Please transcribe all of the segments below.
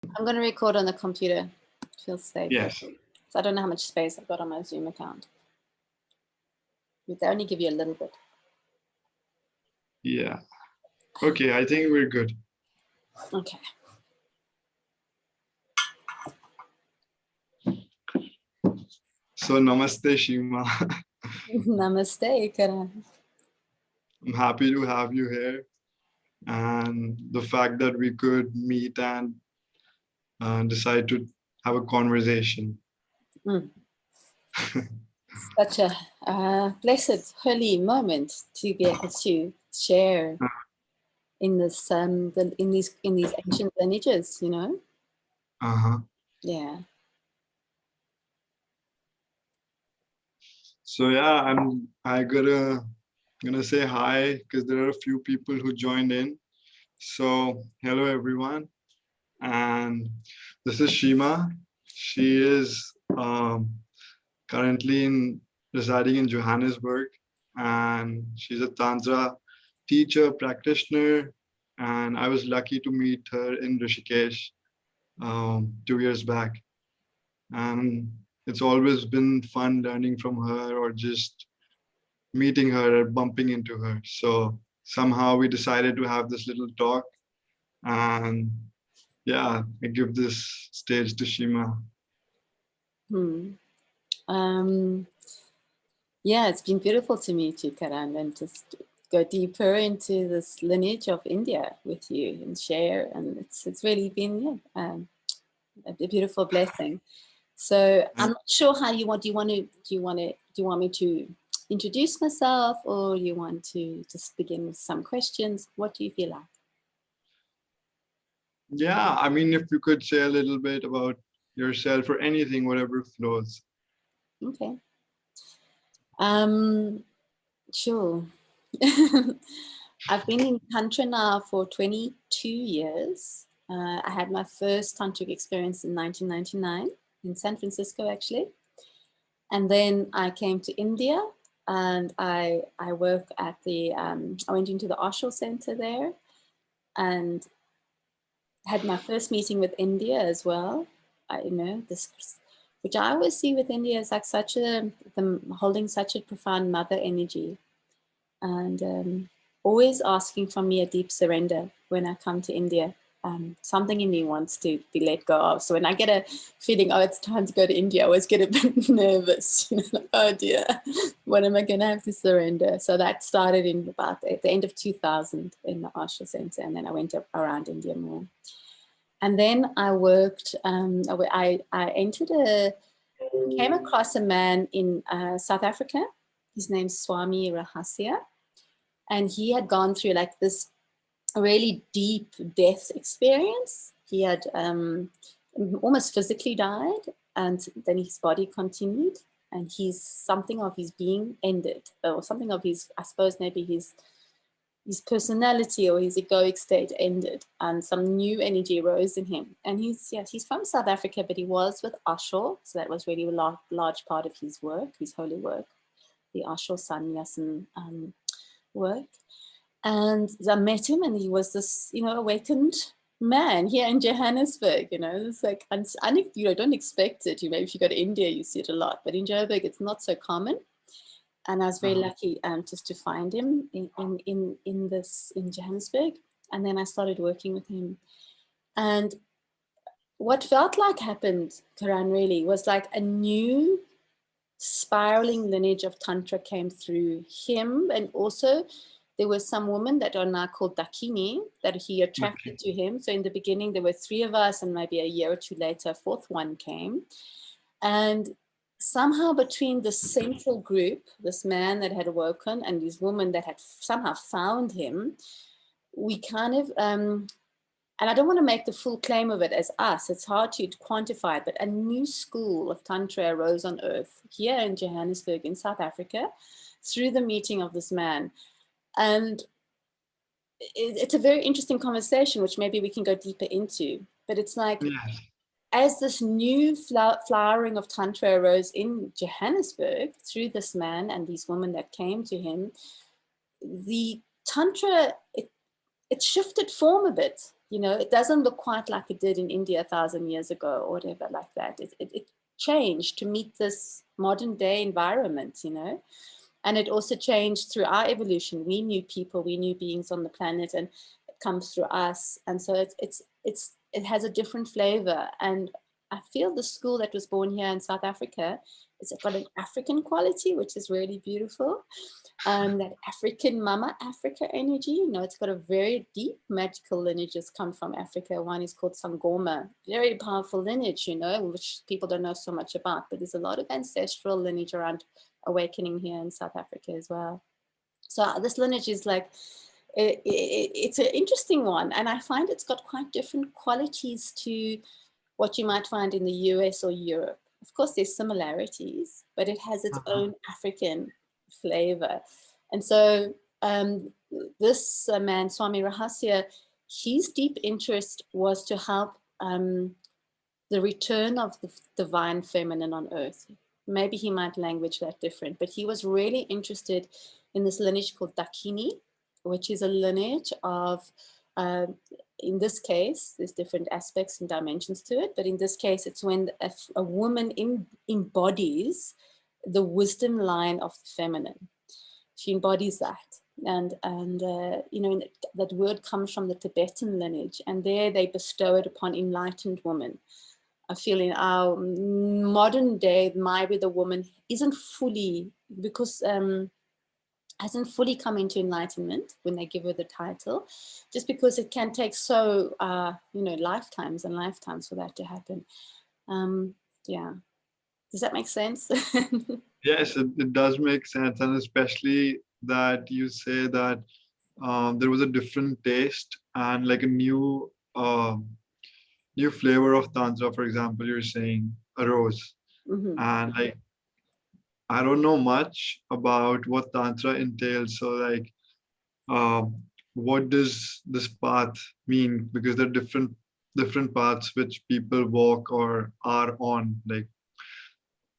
I'm going to record on the computer. Feels safe. Yes. So I don't know how much space I've got on my Zoom account. They only give you a little bit. Yeah. Okay, I think we're good. Okay. So namaste, Shima. Namaste, Karan. I'm happy to have you here. And the fact that we could meet and decide to have a conversation. Such a blessed, holy moment to be able to share in this, in these ancient lineages, you know. Yeah. So yeah, I'm gonna say hi because there are a few people who joined in. So hello everyone, and this is Shima. She is currently residing in Johannesburg, and she's a Tantra teacher, practitioner, and I was lucky to meet her in Rishikesh 2 years back. And it's always been fun learning from her or just meeting her or bumping into her. So somehow we decided to have this little talk, and yeah, I give this stage to Shima. Yeah, it's been beautiful to meet you, Karan, and just go deeper into this lineage of India with you and share. And it's really been a beautiful blessing. So I'm not sure how you want. Do you want me to introduce myself, or you want to just begin with some questions? What do you feel like? Yeah, I mean, if you could say a little bit about yourself or anything, whatever flows. Okay. Sure. I've been in Tantra now for 22 years. I had my first Tantric experience in 1999 in San Francisco, actually. And then I came to India, and I work at the, I went into the Osho Center there and had my first meeting with India as well. Which I always see with India is like them holding such a profound mother energy, and always asking from me a deep surrender when I come to India. Something in me wants to be let go of. So when I get a feeling, oh, it's time to go to India, I always get a bit nervous. Like, oh dear, what am I going to have to surrender? So that started in about at the end of 2000 in the Asha Center, and then I went up around India more. And then I worked. I came across a man in South Africa. His name's Swami Rahasya. And he had gone through like this really deep death experience. He had almost physically died, and then his body continued, and something of his being ended, or something of his, I suppose maybe his personality or his egoic state ended, and some new energy rose in him. And he's from South Africa, but he was with Osho, so that was really a large part of his work, his holy work, the Osho Sannyasin work. And I met him, and he was this, awakened man here in Johannesburg. It's like, don't expect it. Maybe if you go to India, you see it a lot, but in Joburg, it's not so common. And I was very lucky just to find him in Johannesburg. And then I started working with him. And what felt like happened, Karan, really was like a new spiraling lineage of Tantra came through him, and also there were some women that are now called Dakini that he attracted to him. So in the beginning, there were 3 of us, and maybe a year or 2 later, a 4th one came. And somehow between the central group, this man that had awoken and this woman that had somehow found him, we kind of, and I don't want to make the full claim of it as us, it's hard to quantify it, but a new school of Tantra arose on earth here in Johannesburg in South Africa through the meeting of this man. And it's a very interesting conversation, which maybe we can go deeper into. But it's like, as this new flowering of Tantra arose in Johannesburg through this man and these women that came to him, the Tantra, it shifted form a bit. You know, it doesn't look quite like it did in India 1,000 years ago or whatever like that. It changed to meet this modern day environment, you know. And it also changed through our evolution. We knew people, we knew beings on the planet, and it comes through us. And so it has a different flavor. And I feel the school that was born here in South Africa, it's got an African quality, which is really beautiful. That African Mama Africa energy, you know, it's got a very deep magical lineages come from Africa. One is called Sangoma, very powerful lineage, you know, which people don't know so much about, but there's a lot of ancestral lineage around awakening here in South Africa as well. So this lineage is like, it's an interesting one. And I find it's got quite different qualities to what you might find in the US or Europe. Of course, there's similarities, but it has its Uh-huh. own African flavor. And so this man, Swami Rahasya, his deep interest was to help the return of the divine feminine on earth. Maybe he might language that different, but he was really interested in this lineage called Dakini, which is a lineage of, in this case, there's different aspects and dimensions to it, but in this case, it's when a woman embodies the wisdom line of the feminine. She embodies that. And you know, that word comes from the Tibetan lineage, and there they bestow it upon enlightened women. I feel in our modern day, maybe the woman isn't fully, because hasn't fully come into enlightenment when they give her the title, just because it can take so, you know, lifetimes and lifetimes for that to happen. Yeah. Does that make sense? Yes, it does make sense, and especially that you say that there was a different taste and like a new flavor of tantra. For example, you're saying arose, Mm-hmm. and like I don't know much about what tantra entails. So like, what does this path mean? Because there are different paths which people walk or are on. Like,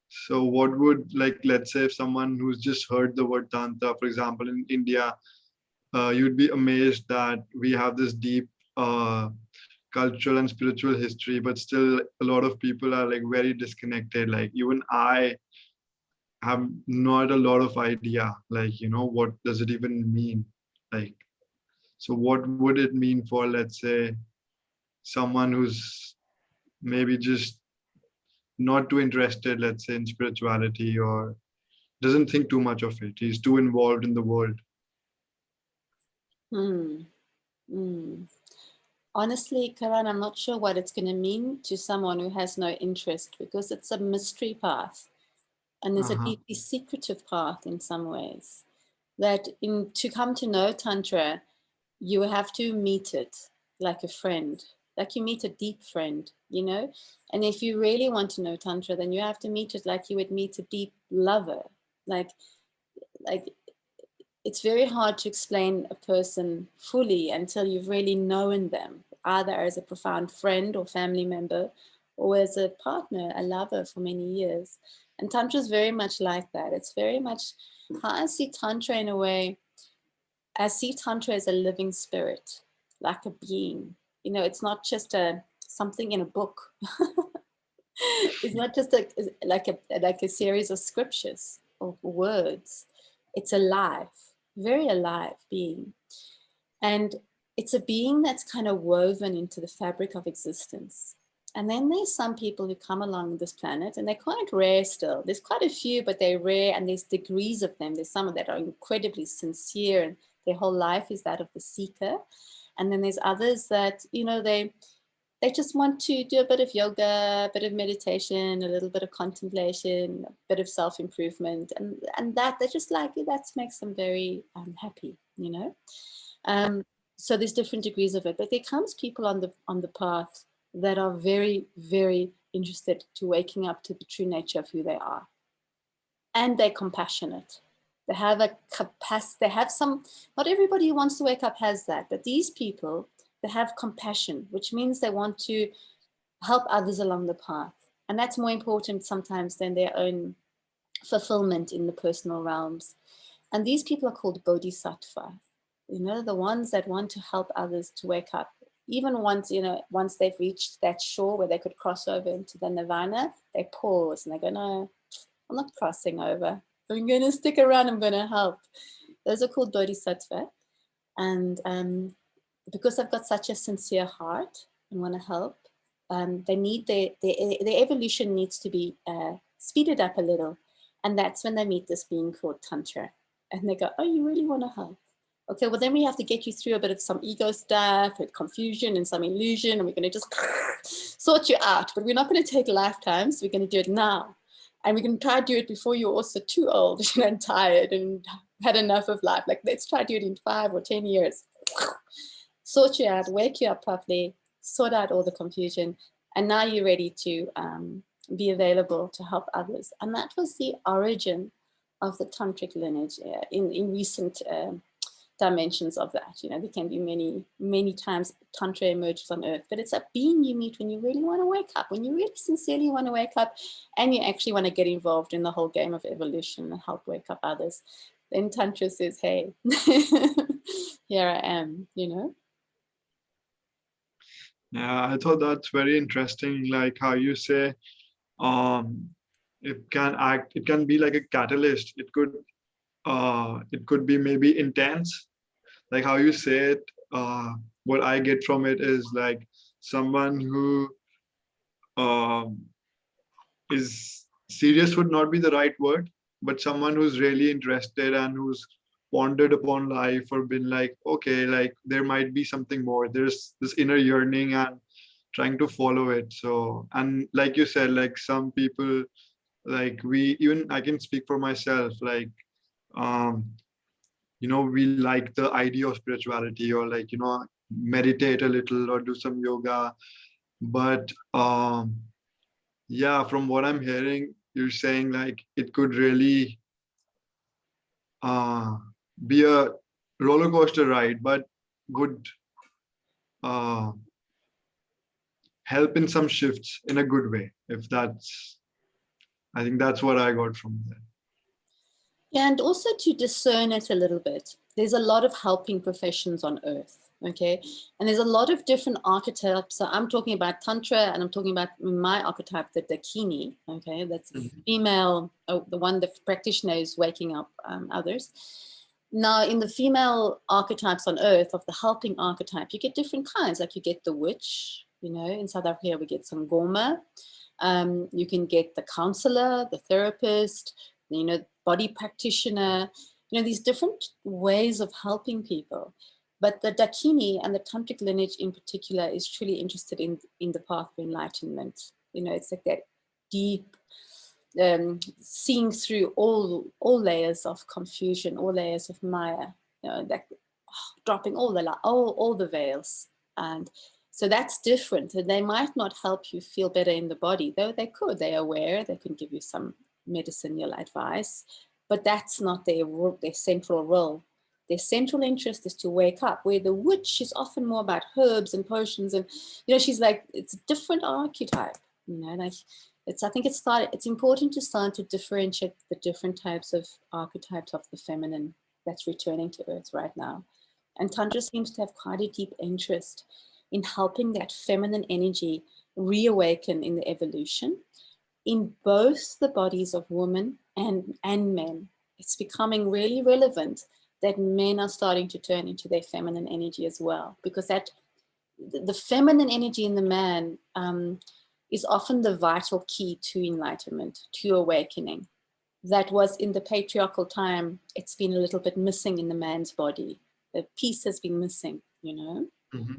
so what would, like, let's say if someone who's just heard the word tantra, for example, in India, you'd be amazed that we have this deep cultural and spiritual history, but still a lot of people are like very disconnected. Like even I have not a lot of idea, like, you know, what does it even mean? Like, so what would it mean for, let's say, someone who's maybe just not too interested, let's say, in spirituality, or doesn't think too much of it. He's too involved in the world. Hmm. Hmm. Honestly, Karan, I'm not sure what it's going to mean to someone who has no interest, because it's a mystery path and it's a Uh-huh. deeply secretive path in some ways. That to come to know Tantra, you have to meet it like a friend, like you meet a deep friend, you know? And if you really want to know Tantra, then you have to meet it like you would meet a deep lover. Like, like it's very hard to explain a person fully until you've really known them, either as a profound friend or family member, or as a partner, a lover for many years. And Tantra is very much like that. It's very much how I see Tantra in a way. I see Tantra as a living spirit, like a being. You know, it's not just a something in a book. It's not just like a series of scriptures or words. It's alive, very alive being. And it's a being that's kind of woven into the fabric of existence. And then there's some people who come along this planet, and they're quite rare still. There's quite a few, but they're rare, and there's degrees of them. There's some that are incredibly sincere, and their whole life is that of the seeker. And then there's others that, you know, they just want to do a bit of yoga, a bit of meditation, a little bit of contemplation, a bit of self-improvement, and that they just like it. That makes them very happy, you know. Um, so there's different degrees of it, but there comes people on the path that are very, very interested to waking up to the true nature of who they are, and they're compassionate. They have a capacity. They have some. Not everybody who wants to wake up has that, but these people, they have compassion, which means they want to help others along the path, and that's more important sometimes than their own fulfillment in the personal realms. And these people are called bodhisattva, you know, the ones that want to help others to wake up, even once, once they've reached that shore where they could cross over into the nirvana, they pause and they go, no, I'm not crossing over. I'm going to stick around. I'm going to help. Those are called bodhisattva. And because they've got such a sincere heart and want to help, they need their evolution needs to be speeded up a little. And that's when they meet this being called Tantra. And they go, oh, you really want to help? Okay, well, then we have to get you through a bit of some ego stuff with confusion and some illusion, and we're going to just sort you out. But we're not going to take lifetimes. We're going to do it now. And we can try to do it before you're also too old and tired and had enough of life. Like, let's try to do it in 5 or 10 years. Sort you out, wake you up properly, sort out all the confusion. And now you're ready to be available to help others. And that was the origin of the Tantric lineage in recent dimensions of that. There can be many, many times Tantra emerges on earth, but it's a being you meet when you really want to wake up, when you really sincerely want to wake up and you actually want to get involved in the whole game of evolution and help wake up others. Then Tantra says, hey, here I am, Yeah, I thought that's very interesting, like how you say it can be like a catalyst. It could be maybe intense, like how you say it. What I get from it is like someone who um, is serious would not be the right word, but someone who's really interested and who's pondered upon life or been like, okay, like there might be something more. There's this inner yearning and trying to follow it. So, and like you said, like some people, like I can speak for myself, like, um, we like the idea of spirituality or like, meditate a little or do some yoga. But yeah, from what I'm hearing, you're saying like it could really uh, be a roller coaster ride, but good uh, help in some shifts in a good way. I think that's what I got from there. Yeah, and also to discern it a little bit. There's a lot of helping professions on earth, okay? And there's a lot of different archetypes. So I'm talking about Tantra, and I'm talking about my archetype, the Dakini, okay? That's female, the one, the practitioner is waking up others. Now, in the female archetypes on earth, of the helping archetype, you get different kinds. Like you get the witch, in South Africa, we get some Goma. You can get the counselor, the therapist, body practitioner, these different ways of helping people. But the Dakini and the Tantric lineage in particular is truly interested in the path of enlightenment. It's like that deep, seeing through all layers of confusion, all layers of Maya, like dropping all the veils. And so that's different. And they might not help you feel better in the body, though they could. They're aware, they can give you some medicinal advice, but that's not their central role. Their central interest is to wake up, where the witch is often more about herbs and potions. And, she's like, it's a different archetype, like I think it's important to start to differentiate the different types of archetypes of the feminine that's returning to earth right now. And Tantra seems to have quite a deep interest in helping that feminine energy reawaken in the evolution in both the bodies of women and men. It's becoming really relevant that men are starting to turn into their feminine energy as well, because that the feminine energy in the man is often the vital key to enlightenment, to awakening. That was in the patriarchal time, it's been a little bit missing in the man's body. The piece has been missing, Mm-hmm.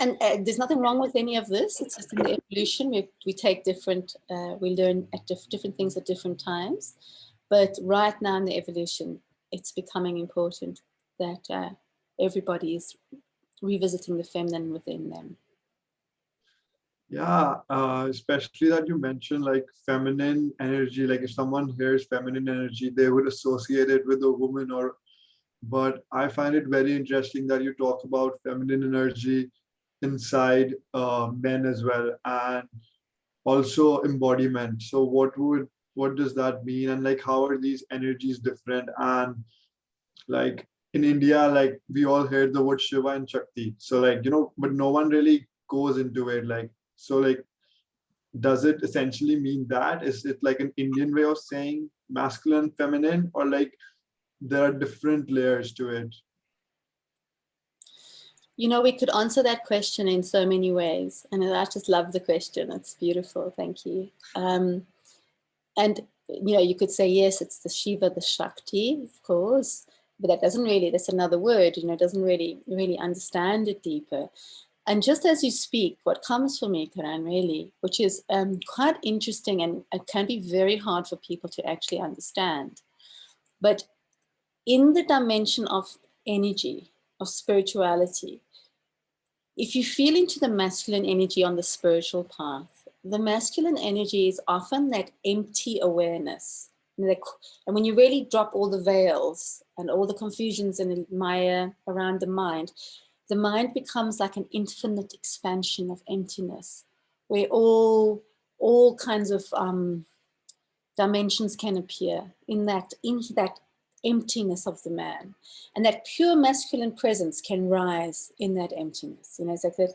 And there's nothing wrong with any of this. It's just in the evolution. We take different, we learn at different things at different times. But right now in the evolution, it's becoming important that everybody is revisiting the feminine within them. Yeah, especially that you mentioned like feminine energy. Like if someone hears feminine energy, they would associate it with a woman but I find it very interesting that you talk about feminine energy inside men as well, and also embodiment. So what does that mean? And like, how are these energies different? And like, in India, like we all heard the word Shiva and Shakti. So like, but no one really goes into it. Like, so like, does it essentially mean that? Is it like an Indian way of saying masculine, feminine, or like there are different layers to it? We could answer that question in so many ways. And I just love the question. It's beautiful. Thank you. And, you could say, yes, it's the Shiva, the Shakti, of course, but that doesn't really, that's another word, doesn't really understand it deeper. And just as you speak, what comes for me, Karan, really, which is quite interesting and it can be very hard for people to actually understand. But in the dimension of energy, of spirituality, if you feel into the masculine energy on the spiritual path, the masculine energy is often that empty awareness. And when you really drop all the veils and all the confusions and maya around the mind becomes like an infinite expansion of emptiness, where all kinds of dimensions can appear in that emptiness of the man, and that pure masculine presence can rise in that emptiness. It's like that.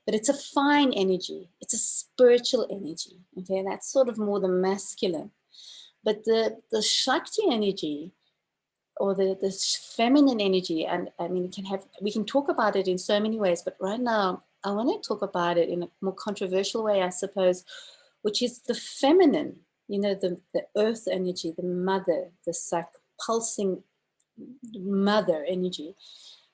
But it's a fine energy. It's a spiritual energy. Okay, that's sort of more the masculine. But the Shakti energy, or the feminine energy, and I mean, we can talk about it in so many ways. But right now, I want to talk about it in a more controversial way, I suppose, which is the feminine, the earth energy, the mother, the pulsing mother energy,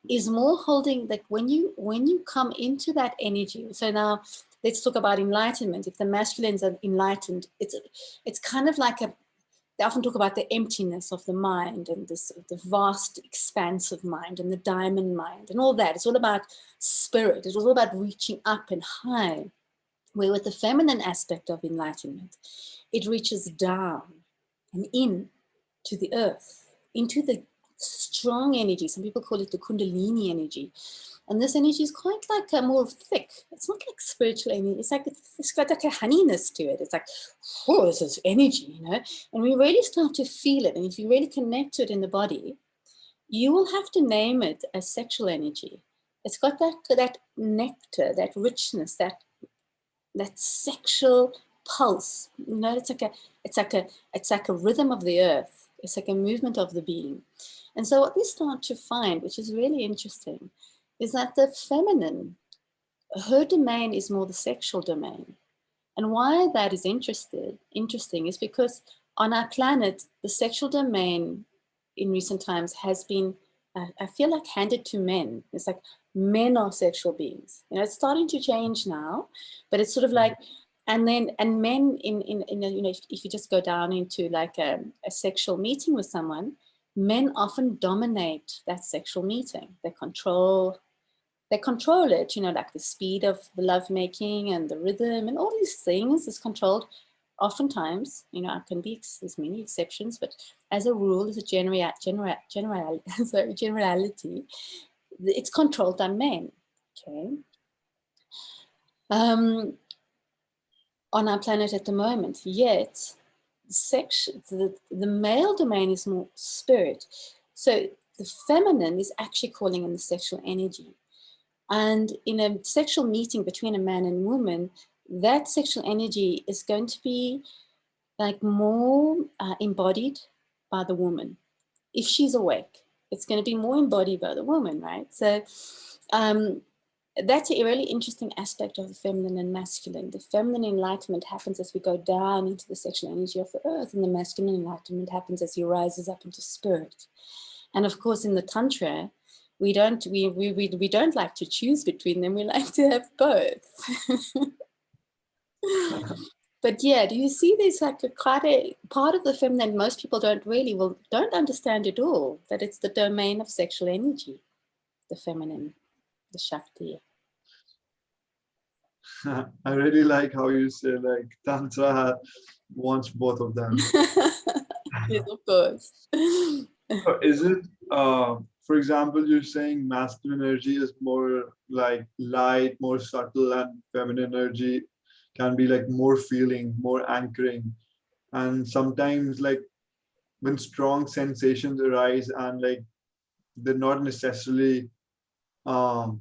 is more holding, like when you come into that energy. So now let's talk about enlightenment. If the masculines are enlightened, it's kind of like they often talk about the emptiness of the mind and the vast expanse of mind and the diamond mind and all that. It's all about spirit. It's all about reaching up and high. Where with the feminine aspect of enlightenment, it reaches down and in to the earth, into the strong energy. Some people call it the Kundalini energy. And this energy is quite like a more thick. It's not like spiritual energy. It's got like a honeyness to it. It's like, oh, this is energy, And we really start to feel it. And if you really connect to it in the body, you will have to name it as sexual energy. It's got that nectar, that richness, that sexual pulse. It's like a rhythm of the earth. It's like a movement of the being. And so what we start to find, which is really interesting, is that the feminine, her domain is more the sexual domain. And why that is interesting is because on our planet, the sexual domain in recent times has been, I feel like, handed to men. It's like men are sexual beings. It's starting to change now, but it's sort of like, and men if you just go down into like a sexual meeting with someone, men often dominate that sexual meeting. They control it, like the speed of the lovemaking and the rhythm and all these things is controlled. Oftentimes, can be, there's many exceptions, but as a rule, as a generality, it's controlled by men. Okay. On our planet at the moment, yet the male domain is more spirit. So the feminine is actually calling in the sexual energy. And in a sexual meeting between a man and woman, that sexual energy is going to be like more embodied by the woman. If she's awake, it's going to be more embodied by the woman, right? So that's a really interesting aspect of the feminine and masculine. The feminine enlightenment happens as we go down into the sexual energy of the earth, and the masculine enlightenment happens as he rises up into spirit. And of course, in the Tantra, we don't like to choose between them. We like to have both. But yeah, do you see there's like quite a part of the feminine most people don't understand at all, that it's the domain of sexual energy, the feminine, the Shakti. I really like how you say like Tantra wants both of them. Yes, of course. So is it, for example, you're saying masculine energy is more like light, more subtle, and feminine energy can be like more feeling, more anchoring. And sometimes like when strong sensations arise and like they're not necessarily um,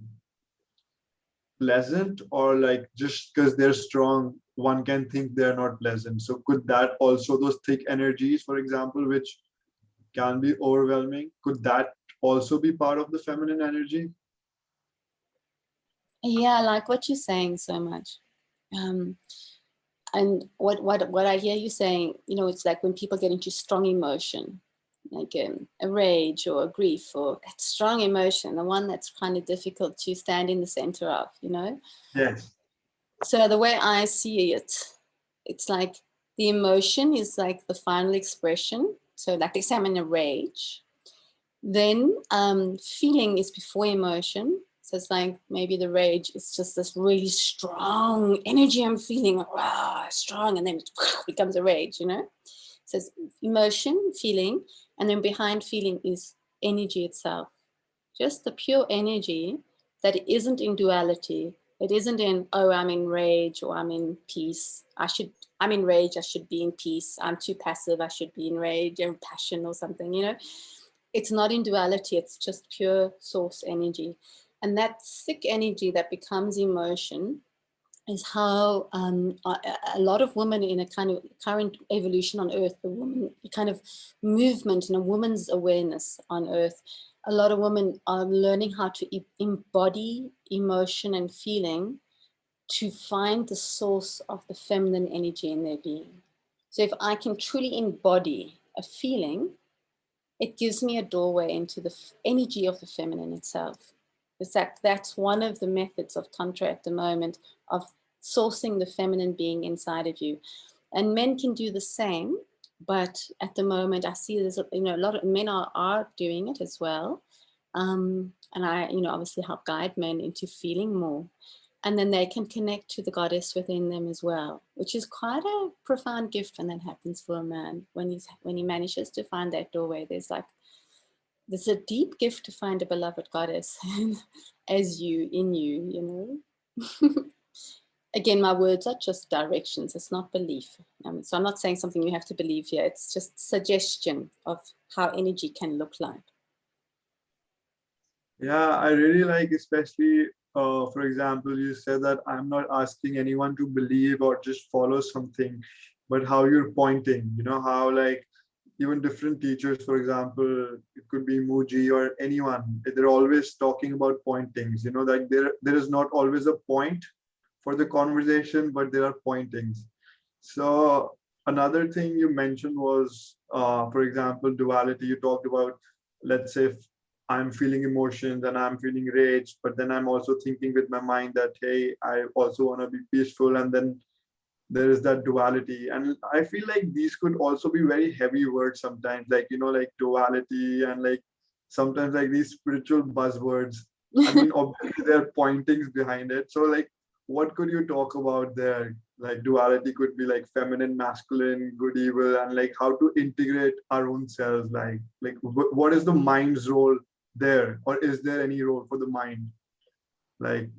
pleasant, or like just because they're strong, one can think they're not pleasant. So could that also, those thick energies, for example, which can be overwhelming, could that also be part of the feminine energy? Yeah, I like what you're saying so much. And what I hear you saying, you know, it's like when people get into strong emotion, like a rage or a grief or a strong emotion, the one that's kind of difficult to stand in the center of, you know. Yes. So the way I see it, it's like the emotion is like the final expression. So like they say I'm in a rage, then feeling is before emotion. So it's like maybe the rage is just this really strong energy I'm feeling, rah, strong, and then it becomes a rage, you know? So it's emotion, feeling, and then behind feeling is energy itself. Just the pure energy that isn't in duality. It isn't in, oh, I'm in rage or I'm in peace. I'm in rage, I should be in peace. I'm too passive, I should be in rage or passion or something, you know? It's not in duality, it's just pure source energy. And that thick energy that becomes emotion is how a lot of women in a kind of current evolution on earth, the woman kind of movement and a woman's awareness on earth, a lot of women are learning how to embody emotion and feeling to find the source of the feminine energy in their being. So if I can truly embody a feeling, it gives me a doorway into the energy of the feminine itself. That's one of the methods of Tantra at the moment, of sourcing the feminine being inside of you. And men can do the same, but at the moment I see there's a lot of men are doing it as well. And I, obviously help guide men into feeling more. And then they can connect to the goddess within them as well, which is quite a profound gift when that happens for a man. When he manages to find that doorway, there's a deep gift to find a beloved goddess as you, in you, Again, my words are just directions. It's not belief. So I'm not saying something you have to believe here. It's just suggestion of how energy can look like. Yeah, I really like, especially, for example, you said that I'm not asking anyone to believe or just follow something, but how you're pointing, how like even different teachers, for example, it could be Muji or anyone, they're always talking about pointings, like there is not always a point for the conversation, but there are pointings. So another thing you mentioned was, for example, duality. You talked about, let's say, if I'm feeling emotions and I'm feeling rage, but then I'm also thinking with my mind that, hey, I also want to be peaceful. And then there is that duality. And I feel like these could also be very heavy words sometimes, like, like duality and like sometimes like these spiritual buzzwords. I mean, obviously there are pointings behind it. So like, what could you talk about there? Like duality could be like feminine, masculine, good, evil, and like how to integrate our own selves. Like what is the mind's role there, or is there any role for the mind? Like,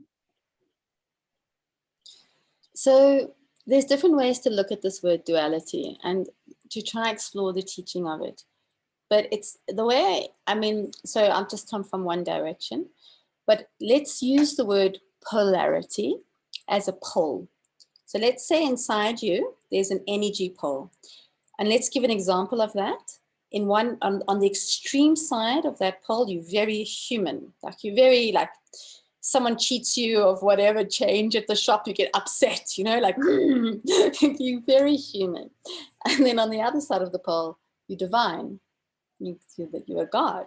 So there's different ways to look at this word duality and to try explore the teaching of it. But it's the way, so I've just come from one direction, but let's use the word polarity as a pole. So let's say inside you, there's an energy pole. And let's give an example of that. On the extreme side of that pole, you're very human. Like you're very like, someone cheats you of whatever change at the shop, you get upset, like you're very human. And then on the other side of the pole, you're divine. You're a god.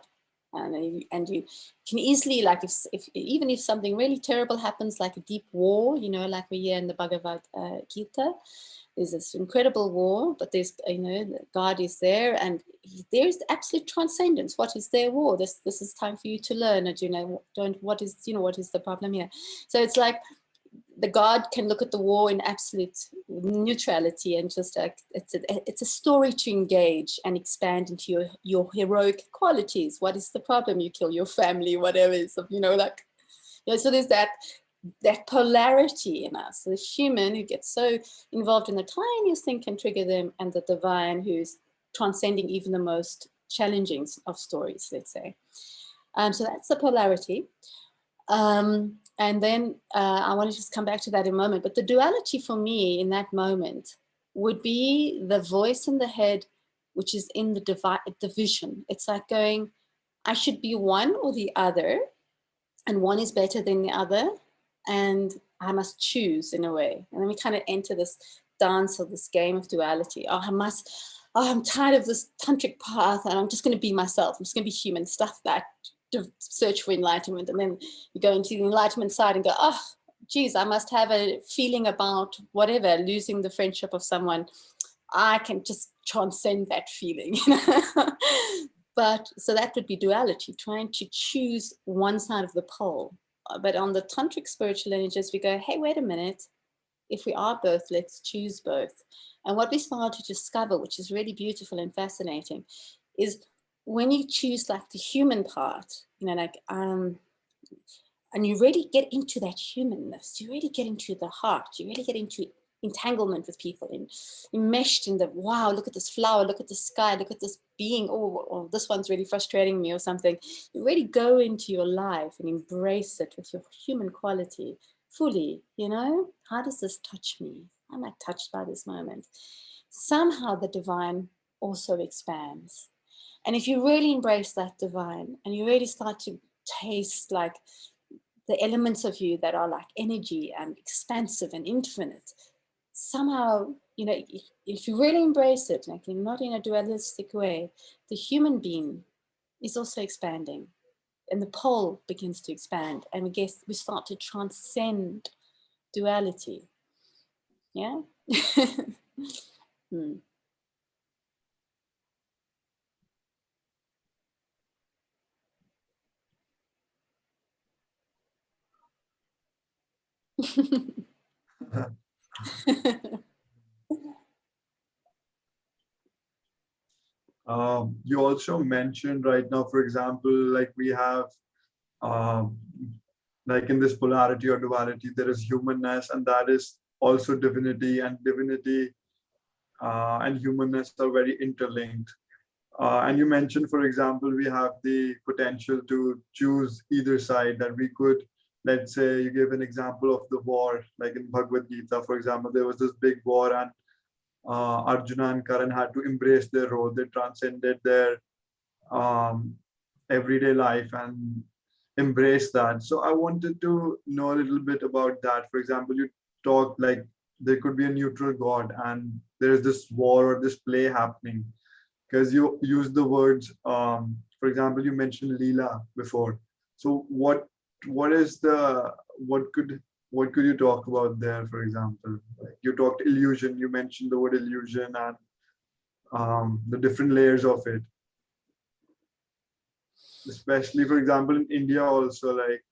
And you can easily, like, if even if something really terrible happens, like a deep war, like we hear in the Bhagavad Gita, there's this incredible war, but there's, God is there, and there's absolute transcendence. What is their war? This is time for you to learn. And what is the problem here? So it's like the God can look at the war in absolute neutrality and just like it's a story to engage and expand into your heroic qualities. What is the problem? You kill your family, whatever it is, so there's that polarity in us. The human who gets so involved in the tiniest thing can trigger them, and the divine who's transcending even the most challenging of stories, let's say. So that's the polarity. And then I want to just come back to that in a moment. But the duality for me in that moment would be the voice in the head, which is in the division. It's like going, I should be one or the other, and one is better than the other, and I must choose in a way. And then we kind of enter this dance or this game of duality. I'm tired of this tantric path, and I'm just going to be myself. I'm just going to be human, stuff that, to search for enlightenment. And then you go into the enlightenment side and go, oh, geez, I must have a feeling about whatever, losing the friendship of someone. I can just transcend that feeling. But so that would be duality, trying to choose one side of the pole. But on the tantric spiritual energies, we go, hey, wait a minute. If we are both, let's choose both. And what we start to discover, which is really beautiful and fascinating, is when you choose like the human part, and you really get into that humanness, you really get into the heart, you really get into entanglement with people, and enmeshed in the, wow, look at this flower, look at the sky, look at this being, oh, this one's really frustrating me or something. You really go into your life and embrace it with your human quality fully. How does this touch me? Am I touched by this moment? Somehow the divine also expands. And if you really embrace that divine and you really start to taste like the elements of you that are like energy and expansive and infinite, somehow, if you really embrace it, like not in a dualistic way, the human being is also expanding, and the pole begins to expand, and we start to transcend duality. Yeah. Hmm. You also mentioned right now, for example, like we have, um, like in this polarity or duality, there is humanness, and that is also divinity, and divinity and humanness are very interlinked. And you mentioned, for example, we have the potential to choose either side, that we could, let's say, you gave an example of the war, like in Bhagavad Gita, for example, there was this big war, and Arjuna and Karan had to embrace their role. They transcended their um, everyday life and embrace that. So I wanted to know a little bit about that. For example, you talked like there could be a neutral god, and there's this war or this play happening, because you use the words, for example, you mentioned Leela before. So what is the what could you talk about there, for example? Like you talked illusion, you mentioned the word illusion, and the different layers of it. Especially, for example, in India also, like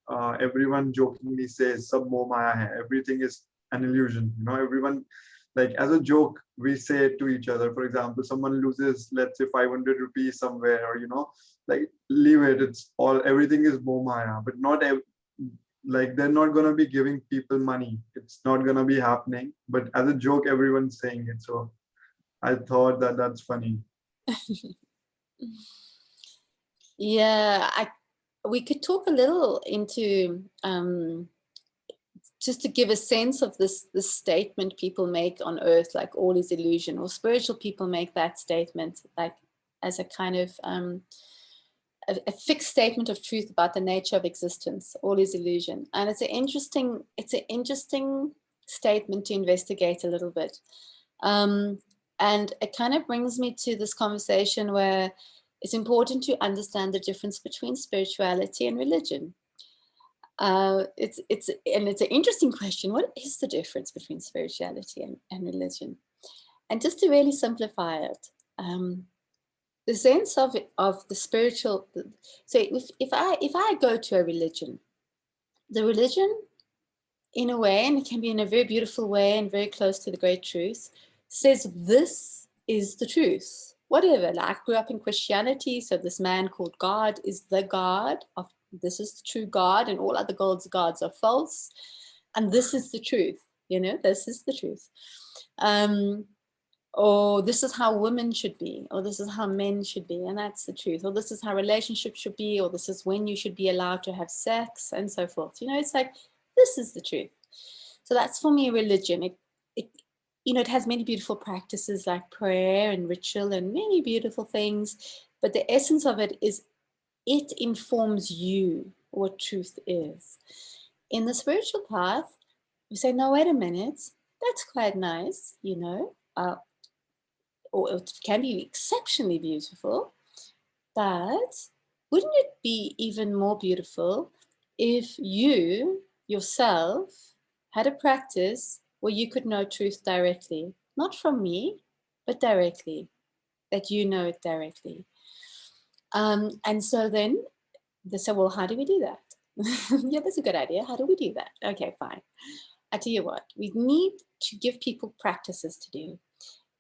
everyone jokingly says sab moh maya hai, everything is an illusion, everyone, like as a joke we say it to each other. For example, someone loses, let's say, 500 rupees somewhere, or like leave it, it's all, everything is moh maya. But not like they're not going to be giving people money, it's not going to be happening, but as a joke everyone's saying it. So I thought that that's funny. Yeah, we could talk a little into just to give a sense of this statement people make on earth, like all is illusion, or spiritual people make that statement like as a kind of a fixed statement of truth about the nature of existence. All is illusion. And it's an interesting statement to investigate a little bit. And it kind of brings me to this conversation where it's important to understand the difference between spirituality and religion. It's an interesting question. What is the difference between spirituality and religion? And just to really simplify it, the sense of the spiritual. So if I go to a religion, the religion, in a way, and it can be in a very beautiful way and very close to the great truth, says this is the truth. Whatever. Like I grew up in Christianity, so this man called God is the God of, this is the true God, and all other gods are false, and this is the truth. This is the truth. or this is how women should be, or this is how men should be, and that's the truth, or this is how relationships should be, or this is when you should be allowed to have sex, and so forth. You know, it's like, this is the truth. So that's for me religion. It you know, it has many beautiful practices like prayer and ritual and many beautiful things, but the essence of it is it informs you what truth is. In the spiritual path, we say, no, wait a minute, that's quite nice, you know, or it can be exceptionally beautiful, but wouldn't it be even more beautiful if you yourself had a practice where you could know truth directly, not from me, but directly, that you know it directly. And so then they say, well, how do we do that? Yeah, that's a good idea. How do we do that? Okay, fine. I tell you what, we need to give people practices to do.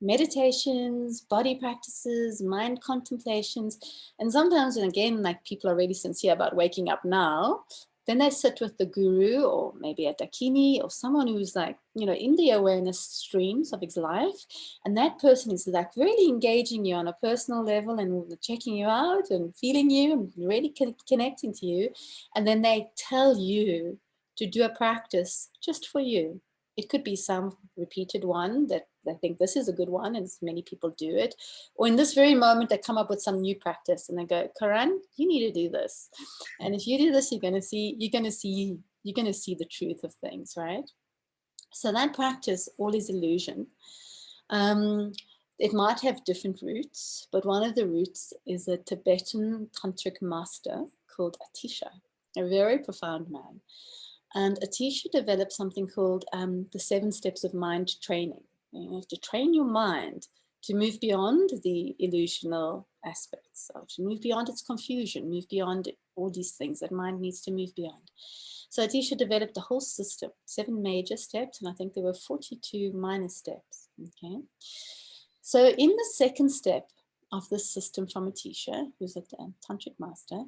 Meditations, body practices, mind contemplations. And sometimes, and again, like people are really sincere about waking up now, then they sit with the guru or maybe a Dakini or someone who's like, you know, in the awareness streams of his life. And that person is like really engaging you on a personal level and checking you out and feeling you and really connecting to you. And then they tell you to do a practice just for you. It could be some repeated one that I think this is a good one and many people do it. Or in this very moment, they come up with some new practice and they go, Karan, you need to do this. And if you do this, you're going to see the truth of things, right? So that practice, all is illusion. It might have different roots, but one of the roots is a Tibetan Tantric master called Atisha, a very profound man. And Atisha developed something called the 7 steps of mind training. You have to train your mind to move beyond the illusional aspects, so to move beyond its confusion, move beyond all these things that mind needs to move beyond. So Atisha developed a whole system, 7 major steps, and I think there were 42 minor steps. Okay. So in the second step of this system from Atisha, who's a Tantric master,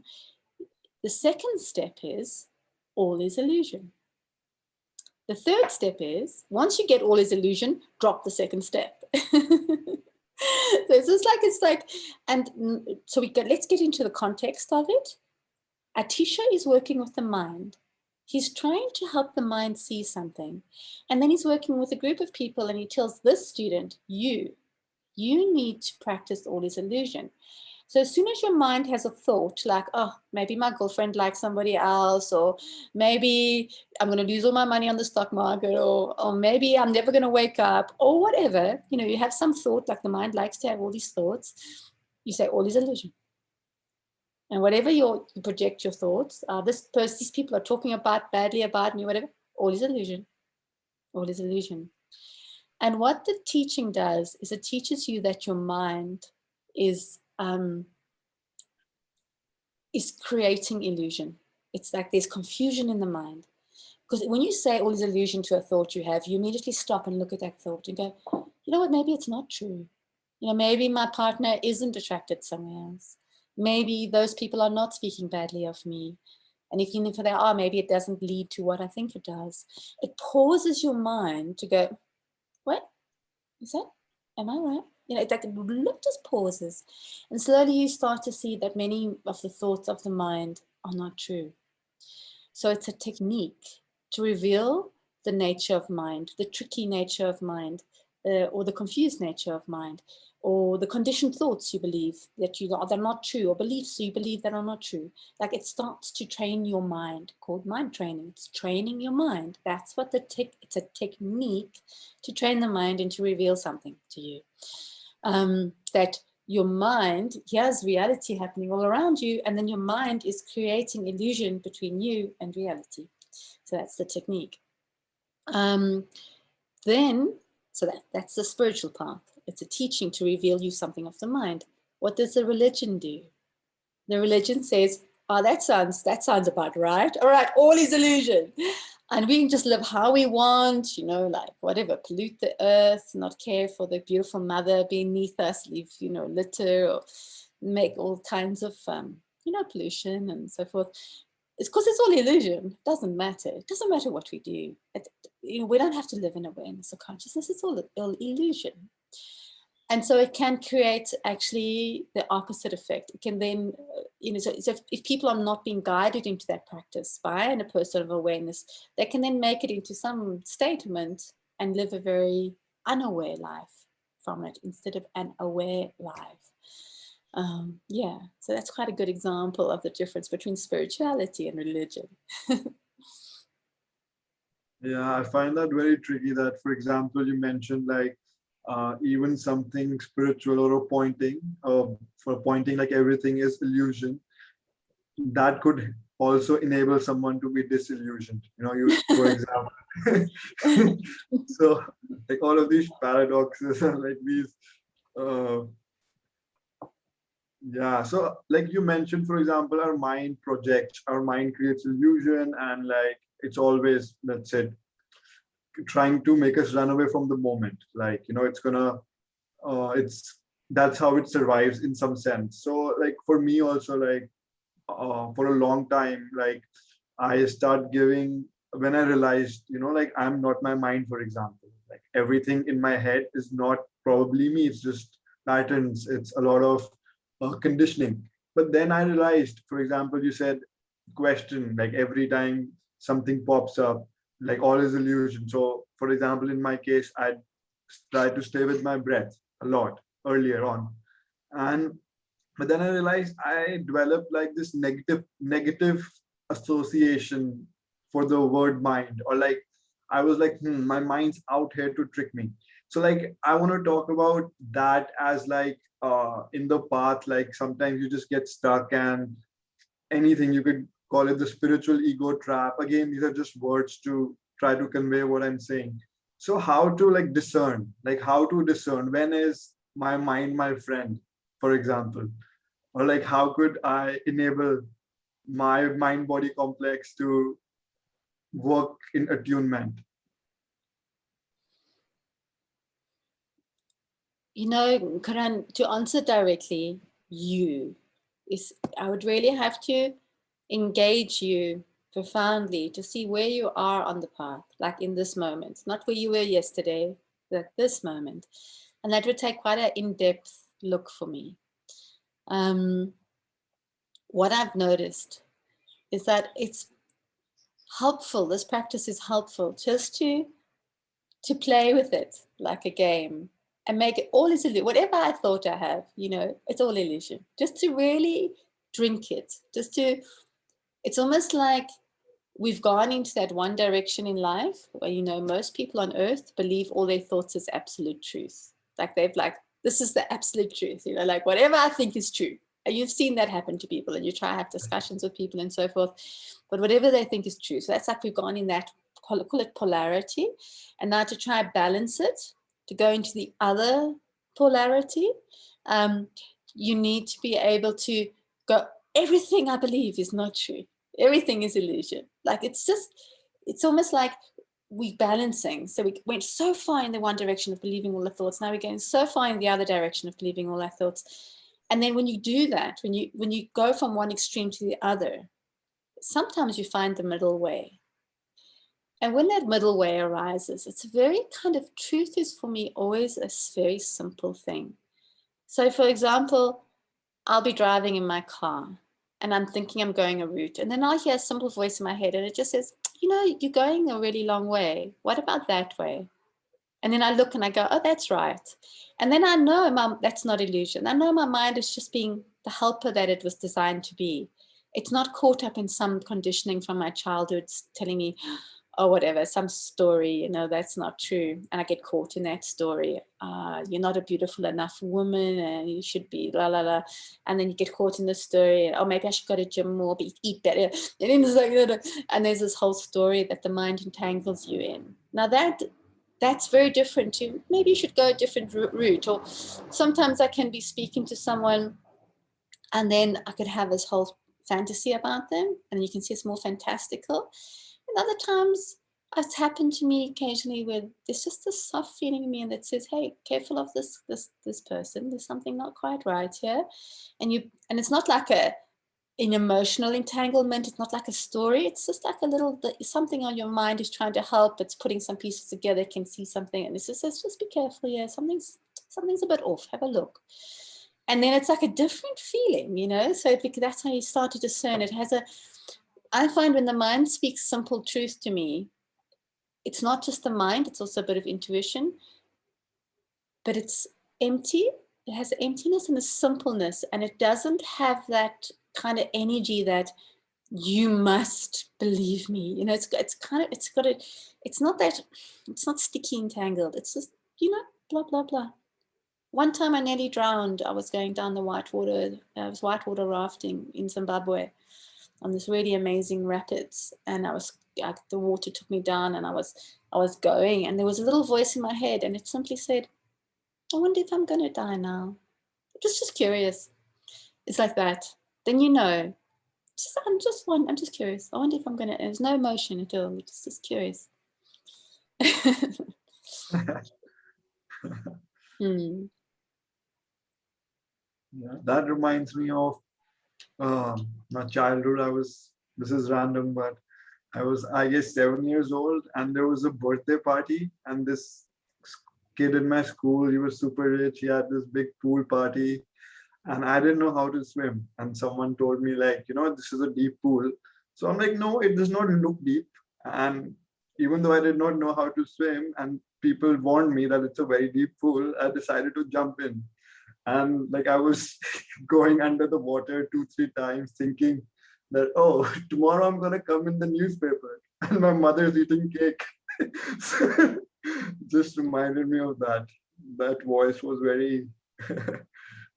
the second step is all is illusion. The third step is, once you get all is illusion, drop the second step. So it's like, and so let's get into the context of it. Atisha is working with the mind. He's trying to help the mind see something. And then he's working with a group of people and he tells this student, you need to practice all is illusion. So as soon as your mind has a thought like, oh, maybe my girlfriend likes somebody else, or maybe I'm going to lose all my money on the stock market, or maybe I'm never going to wake up, or whatever, you know, you have some thought, like the mind likes to have all these thoughts, you say all is illusion. And whatever you project your thoughts, these people are talking about badly about me, whatever, all is illusion. All is illusion. And what the teaching does is it teaches you that your mind is creating illusion. It's like there's confusion in the mind. Because when you say all is illusion to a thought you have, you immediately stop and look at that thought and go, you know what, maybe it's not true. You know, maybe my partner isn't attracted somewhere else. Maybe those people are not speaking badly of me. And if they are, maybe it doesn't lead to what I think it does. It pauses your mind to go, what? Is that? Am I right? You know, like look, just pauses. And slowly you start to see that many of the thoughts of the mind are not true. So it's a technique to reveal the nature of mind, the tricky nature of mind, or the confused nature of mind, or the conditioned thoughts you believe that they're not true, or beliefs you believe that are not true. Like it starts to train your mind, called mind training. It's training your mind. That's what it's a technique to train the mind and to reveal something to you. That your mind hears reality happening all around you, and then your mind is creating illusion between you and reality. So that's the technique. That's the spiritual path. It's a teaching to reveal you something of the mind. What does the religion do? The religion says, oh, that sounds about right. All right, all is illusion. And we can just live how we want, you know, like whatever, pollute the earth, not care for the beautiful mother beneath us, leave, you know, litter, or make all kinds of, pollution and so forth. It's because it's all illusion. It doesn't matter. It doesn't matter what we do. We don't have to live in awareness or consciousness. It's all illusion. And so it can create actually the opposite effect. It can then, so if people are not being guided into that practice by a person of awareness, they can then make it into some statement and live a very unaware life from it instead of an aware life. Yeah, so that's quite a good example of the difference between spirituality and religion. Yeah, I find that very tricky that, for example, you mentioned like even something spiritual or a pointing, for pointing like everything is illusion, that could also enable someone to be disillusioned. You know, you, for example, so like all of these paradoxes and like these, uh, yeah. So like you mentioned, for example, our mind projects, our mind creates illusion, and like it's always, let's say, trying to make us run away from the moment. Like, you know, it's gonna, it's that's how it survives in some sense. So like for me also, like for a long time, like I start giving, when I realized, you know, like I'm not my mind, for example, like everything in my head is not probably me, it's just patterns, it's a lot of conditioning. But then I realized, for example, you said question, like every time something pops up, like all is illusion. So for example, in my case, I try to stay with my breath a lot earlier on. And but then I realized I developed like this negative association for the word mind, or like I was like, my mind's out here to trick me. So like I want to talk about that as like in the path, like sometimes you just get stuck, and anything you could call it the spiritual ego trap. Again, these are just words to try to convey what I'm saying. So how to like discern, like how to discern when is my mind my friend, for example, or like how could I enable my mind body complex to work in attunement? You know, Karan, to answer directly, you is, I would really have to engage you profoundly to see where you are on the path, like in this moment, not where you were yesterday, but this moment. And that would take quite an in-depth look for me. What I've noticed is that it's helpful, this practice is helpful just to play with it like a game and make it all is illusion. Whatever I thought I have, you know, it's all illusion. Just to really drink it, just to, it's almost like we've gone into that one direction in life where, you know, most people on earth believe all their thoughts is absolute truth. Like they've like, this is the absolute truth, you know, like whatever I think is true. And you've seen that happen to people, and you try to have discussions with people and so forth, but whatever they think is true. So that's like we've gone in that, call it polarity. And now to try to balance it, to go into the other polarity, um, you need to be able to go, everything I believe is not true. Everything is illusion. Like it's just, it's almost like we balancing. So we went so far in the one direction of believing all the thoughts. Now we're going so far in the other direction of believing all our thoughts. And then when you do that, when you go from one extreme to the other, sometimes you find the middle way. And when that middle way arises, it's a very kind of, truth is for me always a very simple thing. So for example, I'll be driving in my car and I'm thinking I'm going a route, and then I'll hear a simple voice in my head and it just says, you know, you're going a really long way. What about that way? And then I look and I go, oh, that's right. And then I know that's not illusion. I know my mind is just being the helper that it was designed to be. It's not caught up in some conditioning from my childhood telling me, or whatever, some story, you know, that's not true. And I get caught in that story. You're not a beautiful enough woman and you should be, la, la, la. And then you get caught in the story. Oh, maybe I should go to gym more, eat better. And then it's like, and there's this whole story that the mind entangles you in. Now that's very different to, maybe you should go a different route. Or sometimes I can be speaking to someone and then I could have this whole fantasy about them, and you can see it's more fantastical. And other times, it's happened to me occasionally where there's just this soft feeling in me and that says, "Hey, careful of this person. There's something not quite right here," and it's not like an emotional entanglement. It's not like a story. It's just like a little something on your mind is trying to help. It's putting some pieces together. It can see something, and it just says, "Just be careful. Yeah, something's something's a bit off, have a look. And then it's like a different feeling, you know? So that's how you start to discern. I find when the mind speaks simple truth to me, it's not just the mind, it's also a bit of intuition, but it's empty. It has emptiness and a simpleness, and it doesn't have that kind of energy that you must believe me. You know, it's not sticky and tangled. It's just, you know, blah, blah, blah. One time I nearly drowned. I was going down the whitewater rafting in Zimbabwe on this really amazing rapids, and the water took me down, and I was going, and there was a little voice in my head, and it simply said, I wonder if I'm going to die now. Just curious. It's like that. Then you know. I'm just curious. I wonder if I'm going to. There's no emotion at all. It's just curious. Yeah, that reminds me of my childhood. This is random, but I was, I guess, 7 years old, and there was a birthday party, and this kid in my school, he was super rich. He had this big pool party, and I didn't know how to swim. And someone told me, like, this is a deep pool. So I'm like, no, it does not look deep. And even though I did not know how to swim, and people warned me that it's a very deep pool, I decided to jump in. And like I was going under the water 2 3 times, thinking that, oh, tomorrow I'm gonna come in the newspaper, and my mother's eating cake. So, just reminded me of that. That voice was very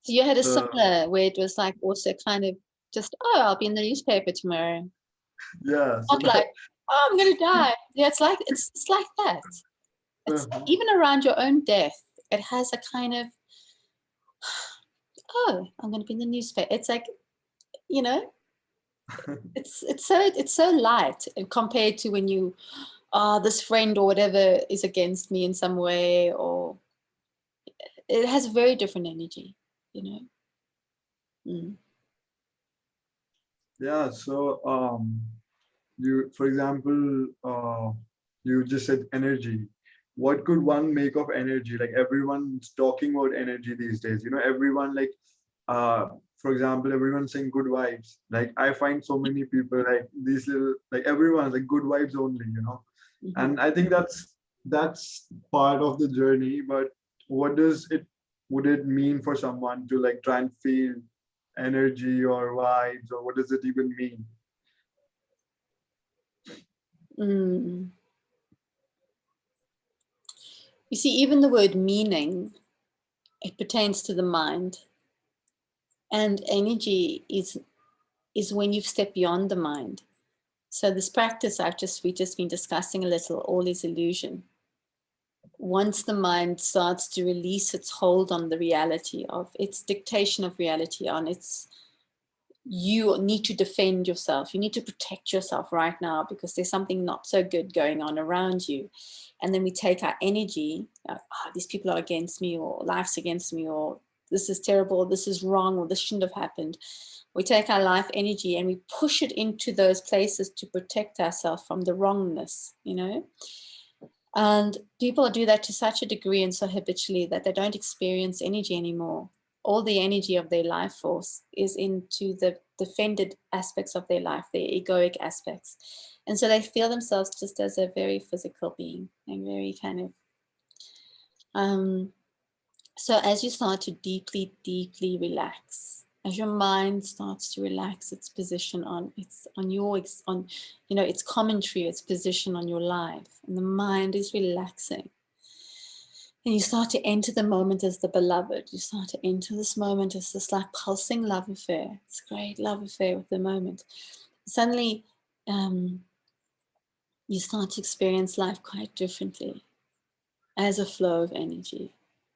So you had a similar where it was like also kind of just, oh, I'll be in the newspaper tomorrow. Yeah. Not like, oh, I'm gonna die. Yeah, it's like that. It's even around your own death, it has a kind of, oh, I'm gonna be in the newspaper. It's like, you know, it's so light compared to when you, this friend or whatever is against me in some way, or it has a very different energy, you know. Yeah. So you, for example, you just said energy. What could one make of energy? Like everyone's talking about energy these days. Everyone, like, for example, everyone's saying good vibes. Like I find so many people, like these little, like everyone's like good vibes only. And I think that's part of the journey. But what would it mean for someone to like try and feel energy or vibes, or what does it even mean? You see, even the word meaning, it pertains to the mind, and energy is when you've stepped beyond the mind. So this practice we've just been discussing a little, all is illusion. Once the mind starts to release its hold on the reality of its dictation of reality, you need to defend yourself. You need to protect yourself right now because there's something not so good going on around you. And then we take our energy, these people are against me, or life's against me, or this is terrible, or this is wrong, or this shouldn't have happened. We take our life energy and we push it into those places to protect ourselves from the wrongness, And people do that to such a degree and so habitually that they don't experience energy anymore. All the energy of their life force is into the defended aspects of their life, their egoic aspects. And so they feel themselves just as a very physical being and very kind of, so as you start to deeply, deeply relax, as your mind starts to relax its position its commentary, its position on your life, and the mind is relaxing. And you start to enter the moment as the beloved. You start to enter this moment as this like pulsing love affair. It's great love affair with the moment. Suddenly, you start to experience life quite differently as a flow of energy,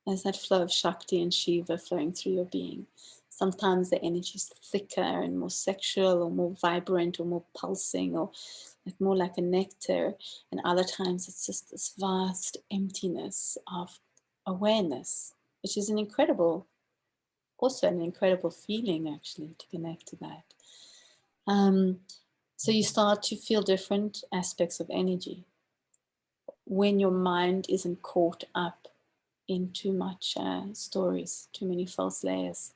as that flow of Shakti and Shiva flowing through your being. Sometimes the energy is thicker and more sexual or more vibrant or more pulsing or more like a nectar. And other times it's just this vast emptiness of awareness, which is also an incredible feeling actually to connect to that. So you start to feel different aspects of energy when your mind isn't caught up in too much stories, too many false layers.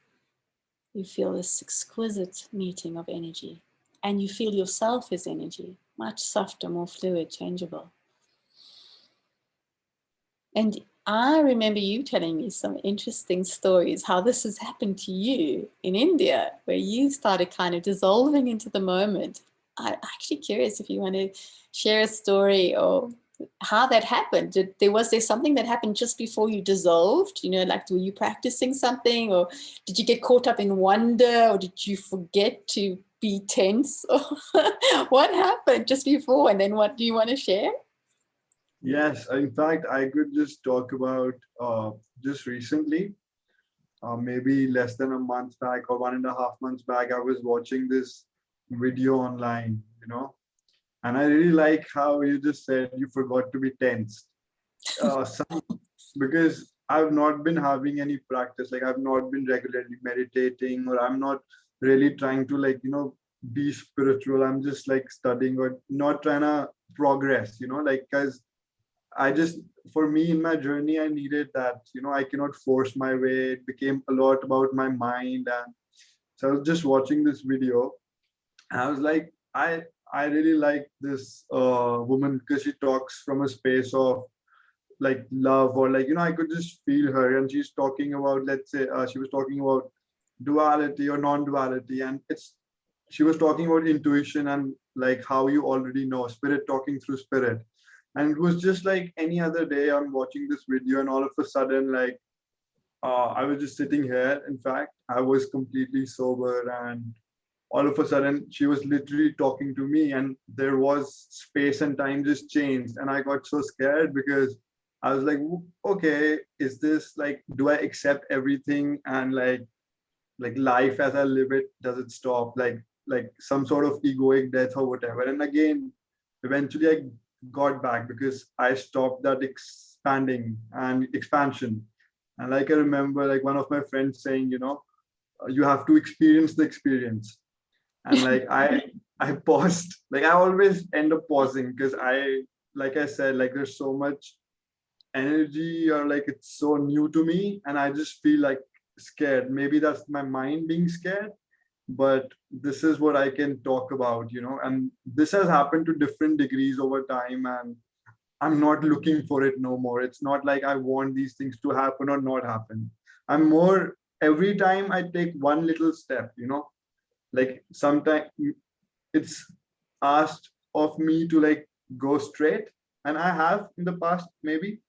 You feel this exquisite meeting of energy, and you feel yourself as energy, much softer, more fluid, changeable. And I remember you telling me some interesting stories, how this has happened to you in India, where you started kind of dissolving into the moment. I'm actually curious if you want to share a story or how that happened. Was there something that happened just before you dissolved? You know, like, were you practicing something, or did you get caught up in wonder, or did you forget to be tense? Or what happened just before, and then what do you want to share? Yes, in fact, I could just talk about just recently, maybe less than a month back or 1.5 months back, I was watching this video online, and I really like how you just said you forgot to be tense. Some, because I've not been having any practice, like I've not been regularly meditating, or I'm not really trying to, like, be spiritual. I'm just like studying or not trying to progress, like, because I just, for me in my journey, I needed that, I cannot force my way. It became a lot about my mind. And so I was just watching this video, and I was like, I really like this woman, because she talks from a space of like love, or like, I could just feel her. And she's talking about, let's say, she was talking about duality or non-duality. And she was talking about intuition, and like how you already know spirit talking through spirit. And it was just like any other day, I'm watching this video, and all of a sudden, like, I was just sitting here. In fact, I was completely sober, and all of a sudden, she was literally talking to me, and there was space and time just changed. And I got so scared, because I was like, okay, is this like, do I accept everything, and like life as I live it, does it stop? Like some sort of egoic death or whatever. And again, eventually I got back, because I stopped that expanding and expansion. And like I remember, like one of my friends saying, you have to experience the experience. And like I paused. Like I always end up pausing, because like I said, like there's so much energy, or like it's so new to me, and I just feel like scared. Maybe that's my mind being scared, but this is what I can talk about, and this has happened to different degrees over time. And I'm not looking for it no more. It's not like I want these things to happen or not happen. I'm more, every time I take one little step, like sometimes it's asked of me to like go straight, and I have in the past maybe,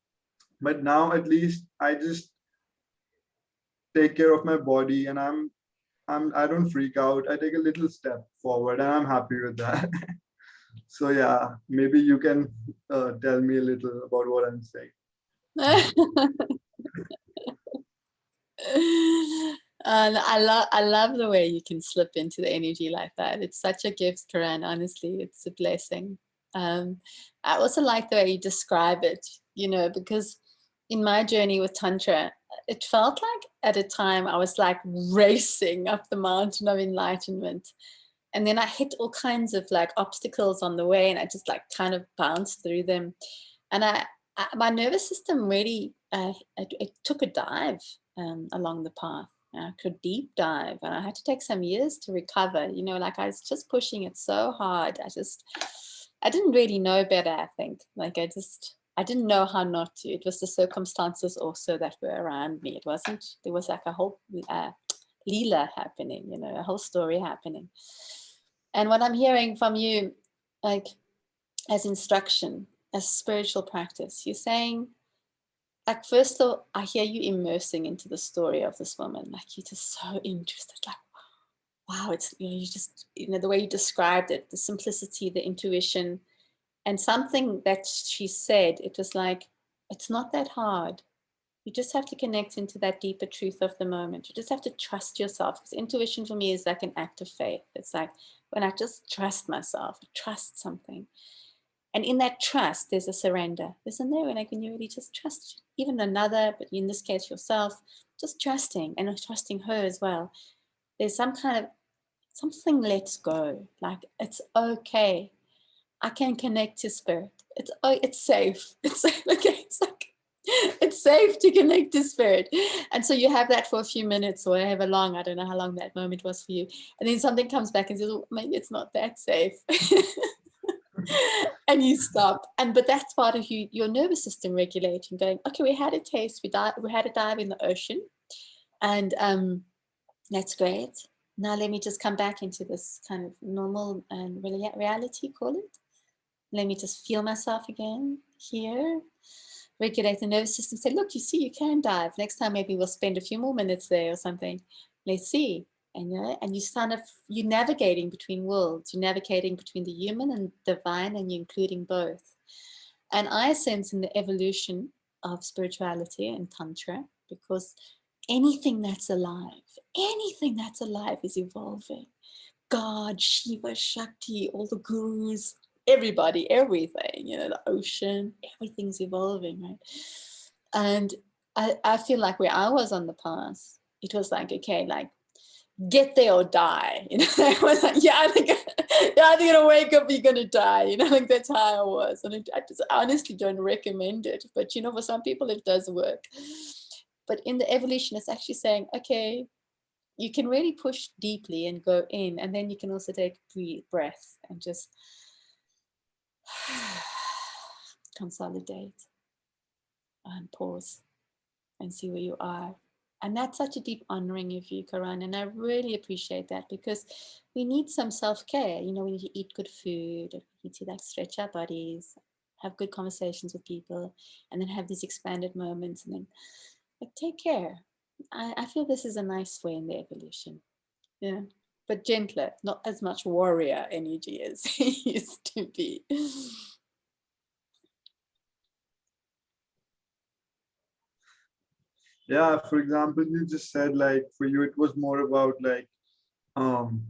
but now at least I just take care of my body, and I don't freak out. I take a little step forward, and I'm happy with that. So yeah, maybe you can tell me a little about what I'm saying. And I love the way you can slip into the energy like that. It's such a gift, Karan. Honestly, it's a blessing. I also like the way you describe it, because in my journey with Tantra, it felt like at a time I was like racing up the mountain of enlightenment. And then I hit all kinds of like obstacles on the way, and I just like kind of bounced through them. And my nervous system really, it took a dive along the path. I could deep dive, and I had to take some years to recover. Like I was just pushing it so hard. I didn't really know better, I think. Like I didn't know how not to. It was the circumstances also that were around me. There was like a whole Leela happening, a whole story happening. And what I'm hearing from you, like as instruction, as spiritual practice, you're saying, like, first of all, I hear you immersing into the story of this woman. Like, you're just so interested. Like, wow, it's, you just, the way you described it, the simplicity, the intuition, and something that she said, it was like, it's not that hard. You just have to connect into that deeper truth of the moment. You just have to trust yourself. Because intuition for me is like an act of faith. It's like when I just trust myself, trust something. And in that trust, there's a surrender, isn't there? Like when you really just trust even another, but in this case yourself, just trusting and trusting her as well. There's some kind of something lets go. Like it's okay. I can connect to spirit. It's safe. It's okay. It's like It's safe to connect to spirit. And so you have that for a few minutes or however long. I don't know how long that moment was for you. And then something comes back and says, oh, maybe it's not that safe. And you stop. But that's part of your nervous system regulating, going, okay, we had a taste, we had a dive in the ocean. And that's great. Now let me just come back into this kind of normal and reality, call it. Let me just feel myself again here. Regulate the nervous system. Say, look, you see, you can dive. Next time, maybe we'll spend a few more minutes there or something. Let's see. And you're navigating between worlds. You're navigating between the human and divine, and you're including both. And I sense in the evolution of spirituality and Tantra, because anything that's alive is evolving. God, Shiva, Shakti, all the gurus, everybody, everything, the ocean, everything's evolving, right? And I feel like where I was on the path, it was like, okay, like, get there or die. I was like, you're either gonna wake up or you're gonna die. Like that's how I was. And I just honestly don't recommend it. But for some people it does work. But in the evolution, it's actually saying, okay, you can really push deeply and go in, and then you can also take breath and just consolidate and pause and see where you are. And that's such a deep honoring of you, Karan, and I really appreciate that, because we need some self-care. We need to eat good food, we need to stretch our bodies, have good conversations with people, and then have these expanded moments, and then take care. I feel this is a nice way in the evolution. Yeah, but gentler, not as much warrior energy as it used to be. Yeah, for example, you just said like for you it was more about like um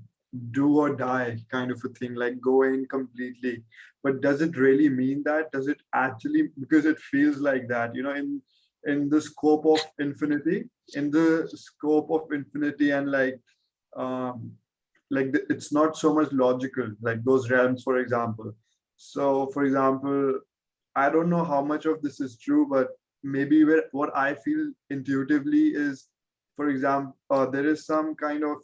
do or die kind of a thing, like go in completely. But does it really mean that? Does it actually, because it feels like that, in the scope of infinity, and um it's not so much logical, like those realms, for example. So for example, I don't know how much of this is true, but maybe what I feel intuitively is, for example, there is some kind of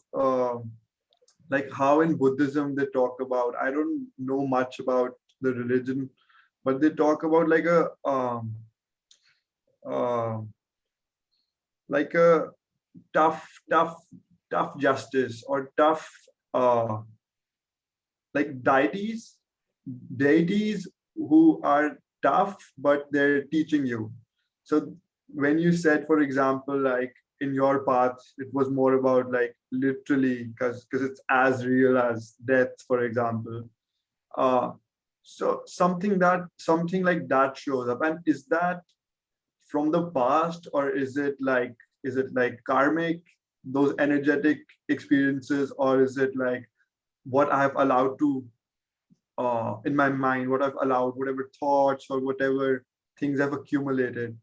like how in Buddhism they talk about. I don't know much about the religion, but they talk about uh, like a tough, tough, tough justice, or tough uh, like deities who are tough, but they're teaching you. So when you said, for example, like in your path, it was more about like literally, because it's as real as death, for example. Uh, so something like that shows up. And is that from the past, or is it like karmic, those energetic experiences, or is it like what I've allowed to in my mind, what I've allowed, whatever thoughts or whatever things I've accumulated?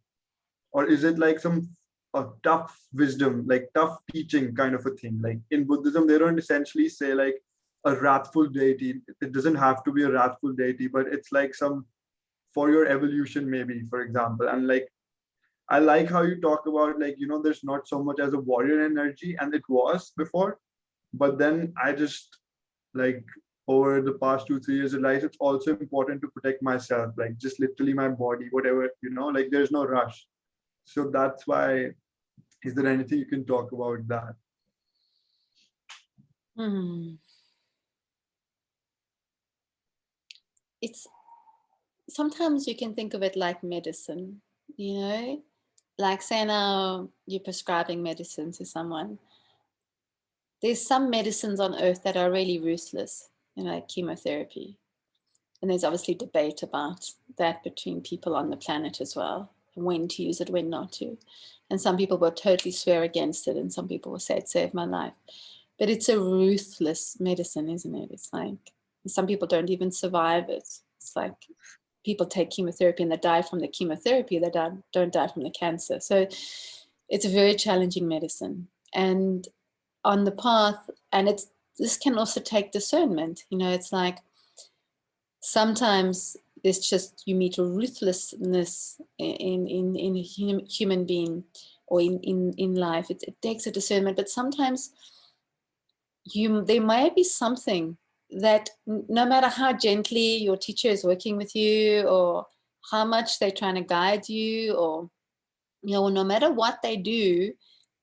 Or is it like some tough wisdom, like tough teaching kind of a thing? Like in Buddhism, they don't essentially say like a wrathful deity. It doesn't have to be a wrathful deity, but it's like some for your evolution, maybe, for example. And like, I like how you talk about like, there's not so much as a warrior energy, and it was before, but then I just like over the past 2 3 years realized it's also important to protect myself, like just literally my body, whatever, like there's no rush. So that's why, is there anything you can talk about that? It's sometimes you can think of it like medicine, like say now you're prescribing medicine to someone. There's some medicines on earth that are really ruthless, like chemotherapy. And there's obviously debate about that between people on the planet as well, when to use it, when not to. And some people will totally swear against it, and some people will say it saved my life. But it's a ruthless medicine, isn't it? It's like some people don't even survive it. It's like people take chemotherapy and they die from the chemotherapy, they don't die from the cancer. So it's a very challenging medicine. And on the path, and this can also take discernment. It's like sometimes there's just, you meet a ruthlessness in a human being or in life. It takes a discernment, but sometimes there might be something that no matter how gently your teacher is working with you or how much they're trying to guide you, or no matter what they do,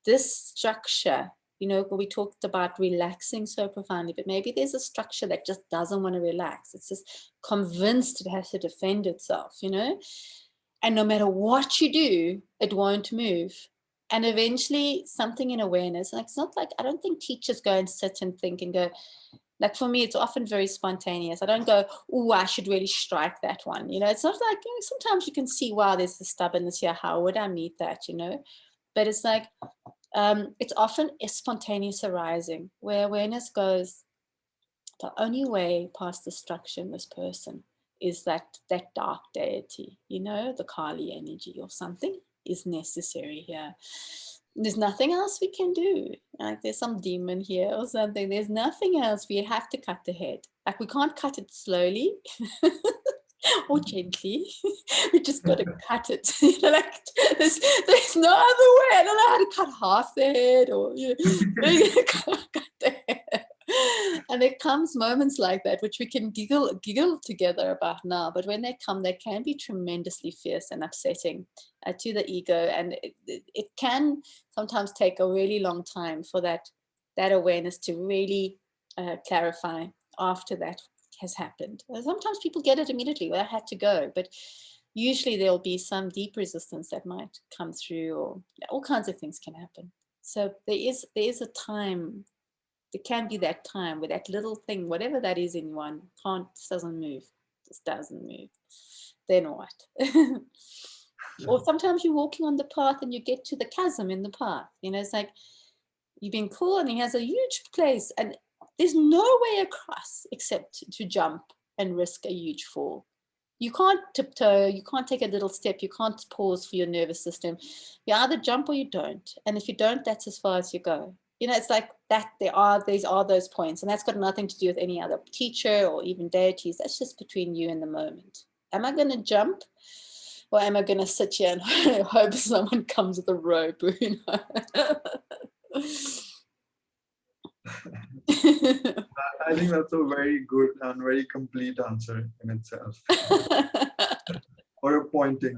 this structure, we talked about relaxing so profoundly, but maybe there's a structure that just doesn't want to relax. It's just convinced it has to defend itself, and no matter what you do, it won't move. And eventually something in awareness, like, it's not like, I don't think teachers go and sit and think and go, like, for me, it's often very spontaneous. I don't go, oh, I should really strike that one. It's not like, sometimes you can see, wow, there's a stubbornness here. How would I meet that, But it's like, it's often a spontaneous arising where awareness goes, the only way past destruction, this person, is that dark deity, the Kali energy or something is necessary here. There's nothing else we can do. Like, there's some demon here or something. There's nothing else. We have to cut the head. Like, we can't cut it slowly or gently. We just got to cut it. Like, there's no other way. I don't know how to cut half the head or cut the head. And there comes moments like that, which we can giggle together about now. But when they come, they can be tremendously fierce and upsetting to the ego. And it can sometimes take a really long time for that awareness to really clarify after that has happened. Sometimes people get it immediately. Well, I had to go. But usually there'll be some deep resistance that might come through, or all kinds of things can happen. So there is a time. There can be that time where that little thing, whatever that is in one, doesn't move. Just doesn't move. Then what? Or sometimes you're walking on the path and you get to the chasm in the path. It's like you've been cool and he has a huge place and there's no way across except to jump and risk a huge fall. You can't tiptoe, you can't take a little step, you can't pause for your nervous system. You either jump or you don't. And if you don't, that's as far as you go. It's like that. These are those points, and that's got nothing to do with any other teacher or even deities. That's just between you and the moment. Am I going to jump, or am I going to sit here and hope someone comes with a rope? I think that's a very good and very complete answer in itself. Or a pointing.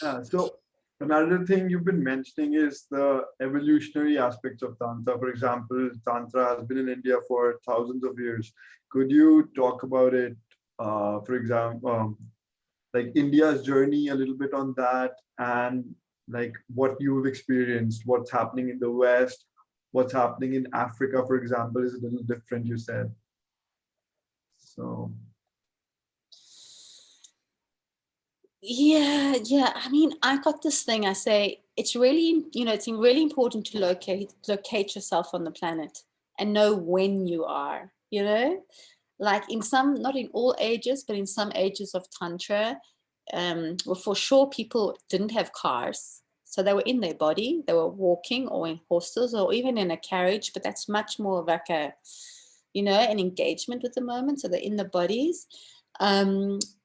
Yeah, so another thing you've been mentioning is the evolutionary aspects of Tantra. For example, Tantra has been in India for thousands of years. Could you talk about it, for example, like India's journey a little bit on that, and like what you've experienced, what's happening in the West, what's happening in Africa, for example, is a little different, you said. So. Yeah. I mean, I got this thing. I say it's really, it's really important to locate yourself on the planet and know when you are. Like in some, not in all ages, but in some ages of Tantra, well, for sure, people didn't have cars, so they were in their body. They were walking or in horses or even in a carriage. But that's much more of like an engagement with the moment. So they're in the bodies.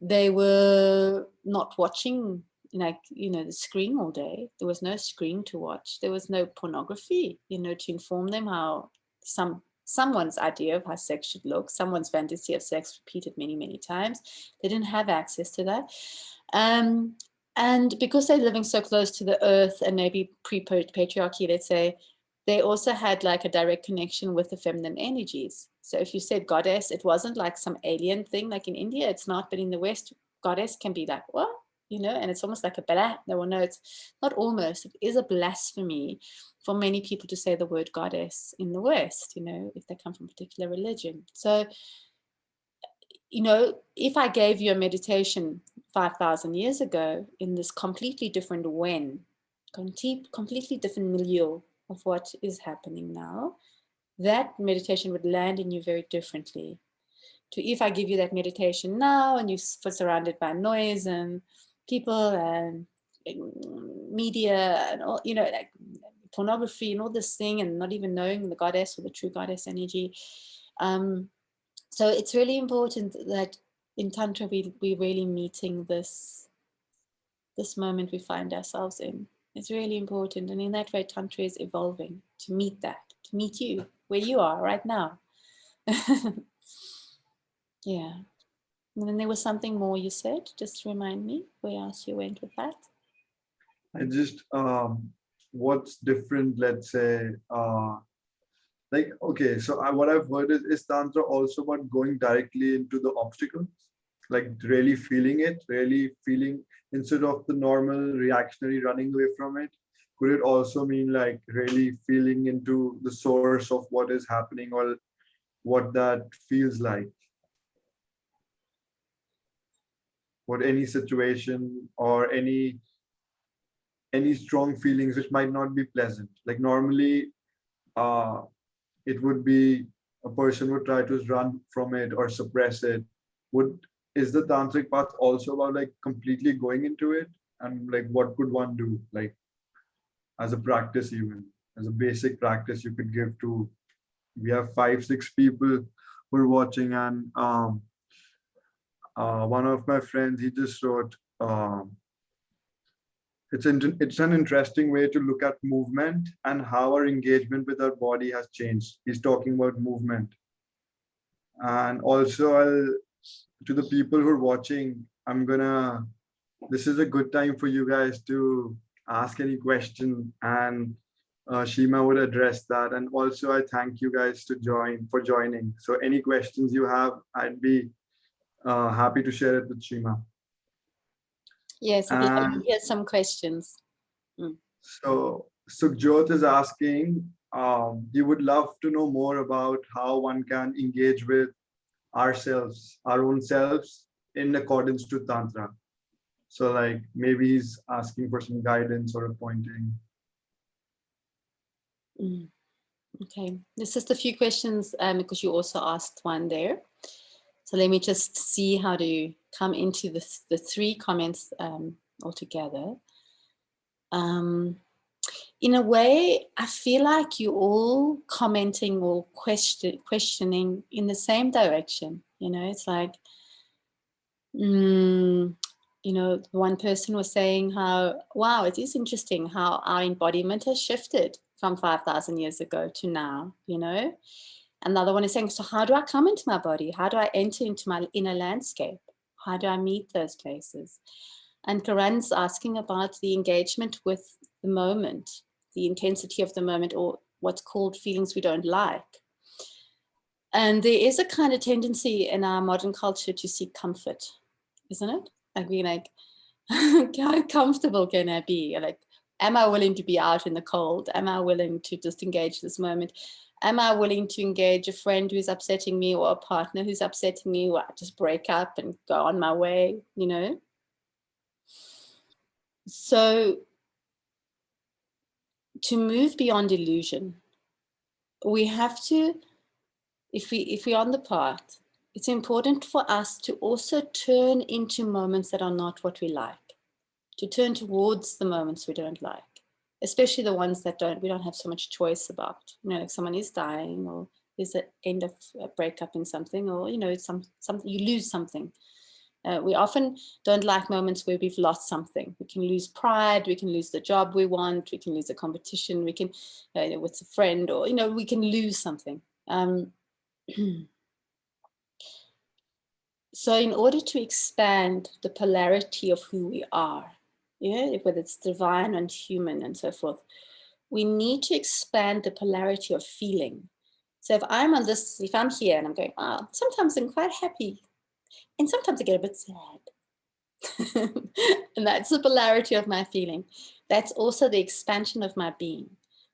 They were not watching the screen all day. There was no screen to watch. There was no pornography, to inform them how someone's idea of how sex should look, someone's fantasy of sex repeated many, many times. They didn't have access to that. And because they're living so close to the earth and maybe pre-patriarchy, let's say, they also had like a direct connection with the feminine energies. So if you said goddess, it wasn't like some alien thing. Like in India, it's not, but in the West, goddess can be like, what? And it's almost like it's not almost, it is a blasphemy for many people to say the word goddess in the West, if they come from a particular religion. So, if I gave you a meditation 5,000 years ago in this completely different completely different milieu of what is happening now, that meditation would land in you very differently to if I give you that meditation now and you're surrounded by noise and people and media and all, like pornography and all this thing, and not even knowing the goddess or the true goddess energy. So it's really important that in Tantra, we're really meeting this moment we find ourselves in. It's really important. And in that way, Tantra is evolving to meet that, to meet you where you are right now. Yeah. And then there was something more you said. Just remind me where else you went with that. I just what's different, let's say, like, okay, so what I've heard is Tantra also about going directly into the obstacles, like really feeling it, really feeling instead of the normal reactionary running away from it. Could it also mean like really feeling into the source of what is happening or what that feels like? What any situation or any strong feelings which might not be pleasant. Like normally, uh, it would be a person would try to run from it or suppress it. Would is the tantric path also about like completely going into it? And like what could one do like as a practice, even as a basic practice you could give to, we have 5 6 people who are watching, and one of my friends, he just wrote, it's an interesting way to look at movement and how our engagement with our body has changed. He's talking about movement. And also, to the people who are watching, this is a good time for you guys to ask any question, and Shima would address that. And also, I thank you guys for joining. So any questions you have, I'd be happy to share it with Shima. Yes, I'd love to And hear some questions. so Sukhjot is asking, he would love to know more about how one can engage with ourselves, our own selves, in accordance to Tantra. So like maybe he's asking for some guidance or a pointing. Okay, there's just a few questions because you also asked one there. So let me just see how to come into the 3 comments altogether. In a way, I feel like you're all commenting or questioning in the same direction. You know, it's like, you know, one person was saying how, wow, it is interesting how our embodiment has shifted from 5,000 years ago to now, you know. Another one is saying, so how do I come into my body? How do I enter into my inner landscape? How do I meet those places? And Karan's asking about the engagement with the moment, the intensity of the moment, or what's called feelings we don't like. And there is a kind of tendency in our modern culture to seek comfort, isn't it? Like we're like, how comfortable can I be? Like, am I willing to be out in the cold? Am I willing to just engage this moment? Am I willing to engage a friend who's upsetting me or a partner who's upsetting me? Or I just break up and go on my way, you know? So to move beyond illusion, we have to, if we're on the path, it's important for us to also turn into moments that are not what we like, to turn towards the moments we don't like, especially the ones that we don't have so much choice about. You know, like someone is dying, or there's an end of a breakup in something, or you know, something you lose something. We often don't like moments where we've lost something. We can lose pride, we can lose the job we want, we can lose a competition, we can, with a friend, or, you know, we can lose something. So in order to expand the polarity of who we are, yeah, whether it's divine and human and so forth, we need to expand the polarity of feeling. So if I'm here and I'm going, oh, sometimes I'm quite happy, and sometimes I get a bit sad. And that's the polarity of my feeling. That's also the expansion of my being.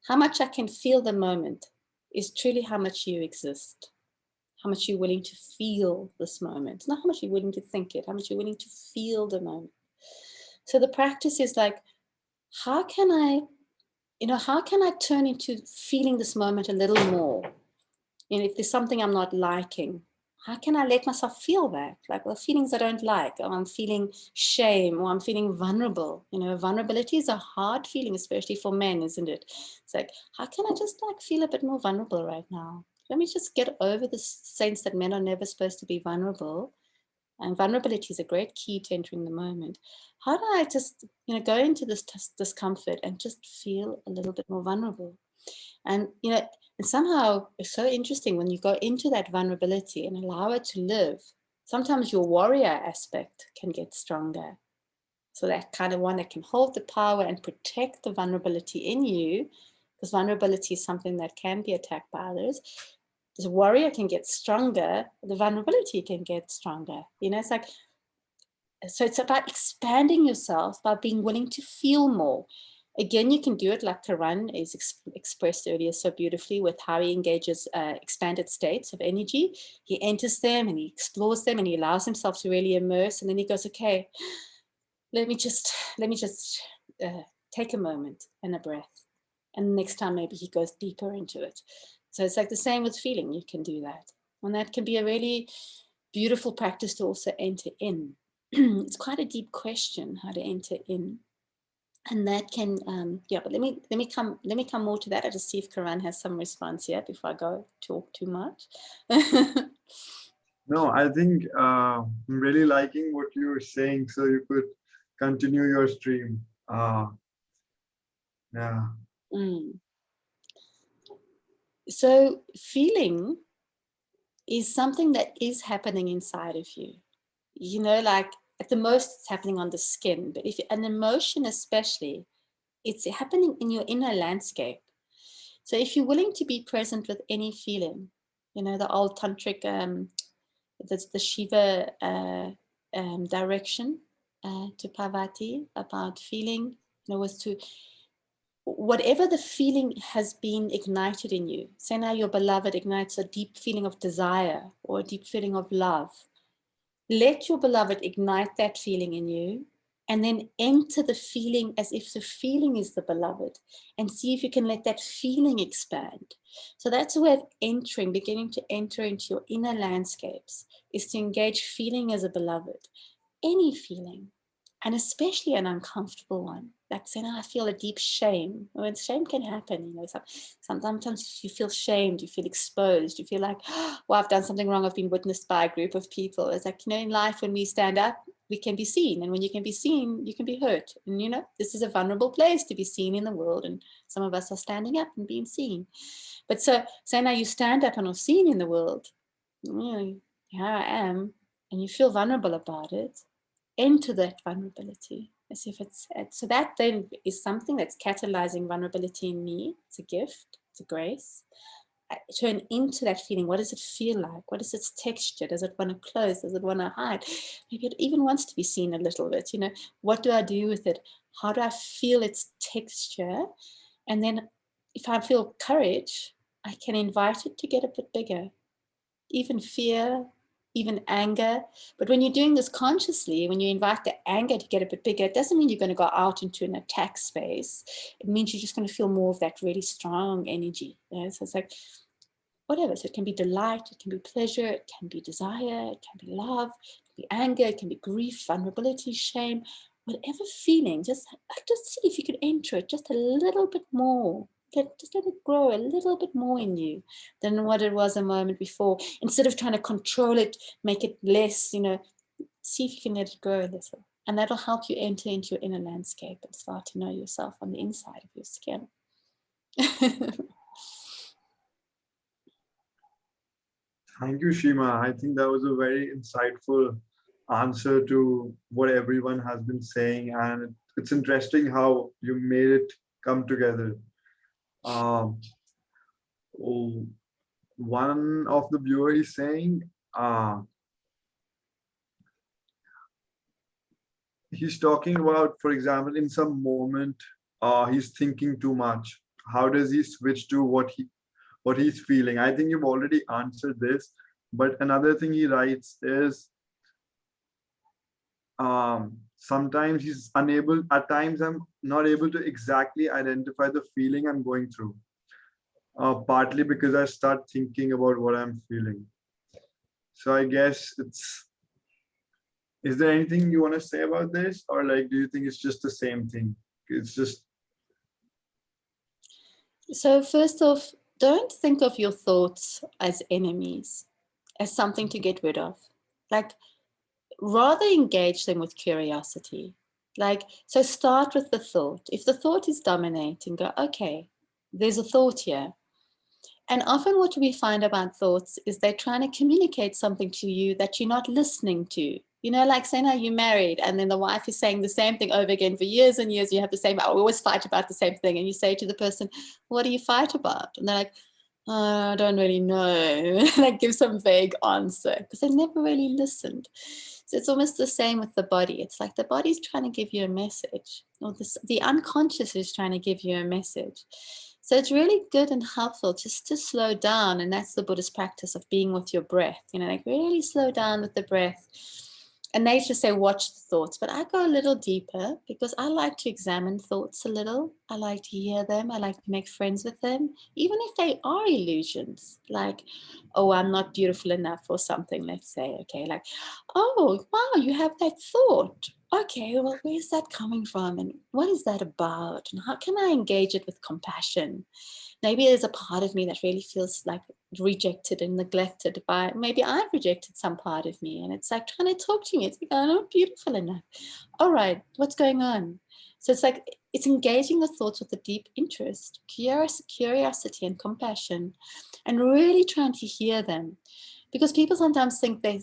How much I can feel the moment is truly how much you exist, how much you're willing to feel this moment. Not how much you're willing to think it, how much you're willing to feel the moment. So the practice is like, how can I turn into feeling this moment a little more? And if there's something I'm not liking, how can I let myself feel that? Like, well, feelings I don't like, or I'm feeling shame, or I'm feeling vulnerable. You know, vulnerability is a hard feeling, especially for men, isn't it? It's like, how can I just like feel a bit more vulnerable right now? Let me just get over the sense that men are never supposed to be vulnerable. And vulnerability is a great key to entering the moment. How do I just, go into this discomfort and just feel a little bit more vulnerable? And, and somehow it's so interesting when you go into that vulnerability and allow it to live. Sometimes your warrior aspect can get stronger. So that kind of one that can hold the power and protect the vulnerability in you, because vulnerability is something that can be attacked by others. The warrior can get stronger, the vulnerability can get stronger. It's like, so it's about expanding yourself by being willing to feel more. Again, you can do it like Karan is expressed earlier so beautifully with how he engages expanded states of energy. He enters them and he explores them and he allows himself to really immerse. And then he goes, okay, let me just take a moment and a breath. And next time maybe he goes deeper into it. So it's like the same with feeling. You can do that. And that can be a really beautiful practice to also enter in. It's quite a deep question how to enter in. And that can, but let me come more to that. I just see if Karan has some response here before I go talk too much. No, I think I'm really liking what you were saying, so you could continue your stream. Yeah. Mm. So feeling is something that is happening inside of you. Like at the most it's happening on the skin, but if an emotion especially, it's happening in your inner landscape. So if you're willing to be present with any feeling, the old tantric, that's the Shiva direction to Parvati about feeling, was to, whatever the feeling has been ignited in you. Say now your beloved ignites a deep feeling of desire or a deep feeling of love. Let your beloved ignite that feeling in you and then enter the feeling as if the feeling is the beloved and see if you can let that feeling expand. So that's a way of entering, beginning to enter into your inner landscapes, is to engage feeling as a beloved, any feeling, and especially an uncomfortable one. Like saying, I feel a deep shame. When shame can happen, sometimes you feel shamed, you feel exposed, you feel like, well, I've done something wrong, I've been witnessed by a group of people. It's like, in life, when we stand up, we can be seen. And when you can be seen, you can be hurt. And, this is a vulnerable place to be seen in the world. And some of us are standing up and being seen. But so say now you stand up and are seen in the world, here I am, and you feel vulnerable about it. Into that vulnerability as if it's so that then is something that's catalyzing vulnerability in me. It's a gift, it's a grace. I turn into that feeling. What does it feel like? What is its texture? Does it want to close? Does it want to hide? Maybe it even wants to be seen a little bit. What do I do with it? How do I feel its texture? And then if I feel courage, I can invite it to get a bit bigger. Even fear, even anger. But when you're doing this consciously, when you invite the anger to get a bit bigger, it doesn't mean you're going to go out into an attack space. It means you're just going to feel more of that really strong energy. So it's like, whatever. So it can be delight, it can be pleasure, it can be desire, it can be love, it can be anger, it can be grief, vulnerability, shame, whatever feeling, just see if you can enter it just a little bit more. Just let it grow a little bit more in you than what it was a moment before. Instead of trying to control it, make it less, see if you can let it grow a little. And that'll help you enter into your inner landscape and start to know yourself on the inside of your skin. Thank you, Shima. I think that was a very insightful answer to what everyone has been saying. And it's interesting how you made it come together. Um, oh, one of the viewers is saying, he's talking about, for example, in some moment, he's thinking too much. How does he switch to what he's feeling? I think you've already answered this, but another thing he writes is, sometimes he's unable, at times I'm not able to exactly identify the feeling I'm going through, partly because I start thinking about what I'm feeling. So I guess is there anything you want to say about this, or like, do you think it's just the same thing? It's just. So first off, don't think of your thoughts as enemies, as something to get rid of. Like, rather engage them with curiosity. Like, so start with the thought. If the thought is dominating, go, okay, there's a thought here. And often what we find about thoughts is they're trying to communicate something to you that you're not listening to. You know, like say now you're married and then the wife is saying the same thing over again for years and years. You have the same, we always fight about the same thing. And you say to the person, what do you fight about? And they're like, I don't really know. Like give some vague answer because they never really listened. So it's almost the same with the body. It's like the body's trying to give you a message, or the unconscious is trying to give you a message. So it's really good and helpful just to slow down. And that's the Buddhist practice of being with your breath, you know, like really slow down with the breath. And they just say, watch the thoughts. But I go a little deeper because I like to examine thoughts a little. I like to hear them. I like to make friends with them, even if they are illusions. Like, oh, I'm not beautiful enough or something, let's say. Okay, like, oh, wow, you have that thought. Okay, well, where's that coming from? And what is that about? And how can I engage it with compassion? Maybe there's a part of me that really feels like rejected and neglected by, maybe I've rejected some part of me, and it's like trying to talk to me. It's like, I'm not beautiful enough. All right, what's going on? So it's like, it's engaging the thoughts with a deep interest, curiosity and compassion, and really trying to hear them. Because people sometimes think they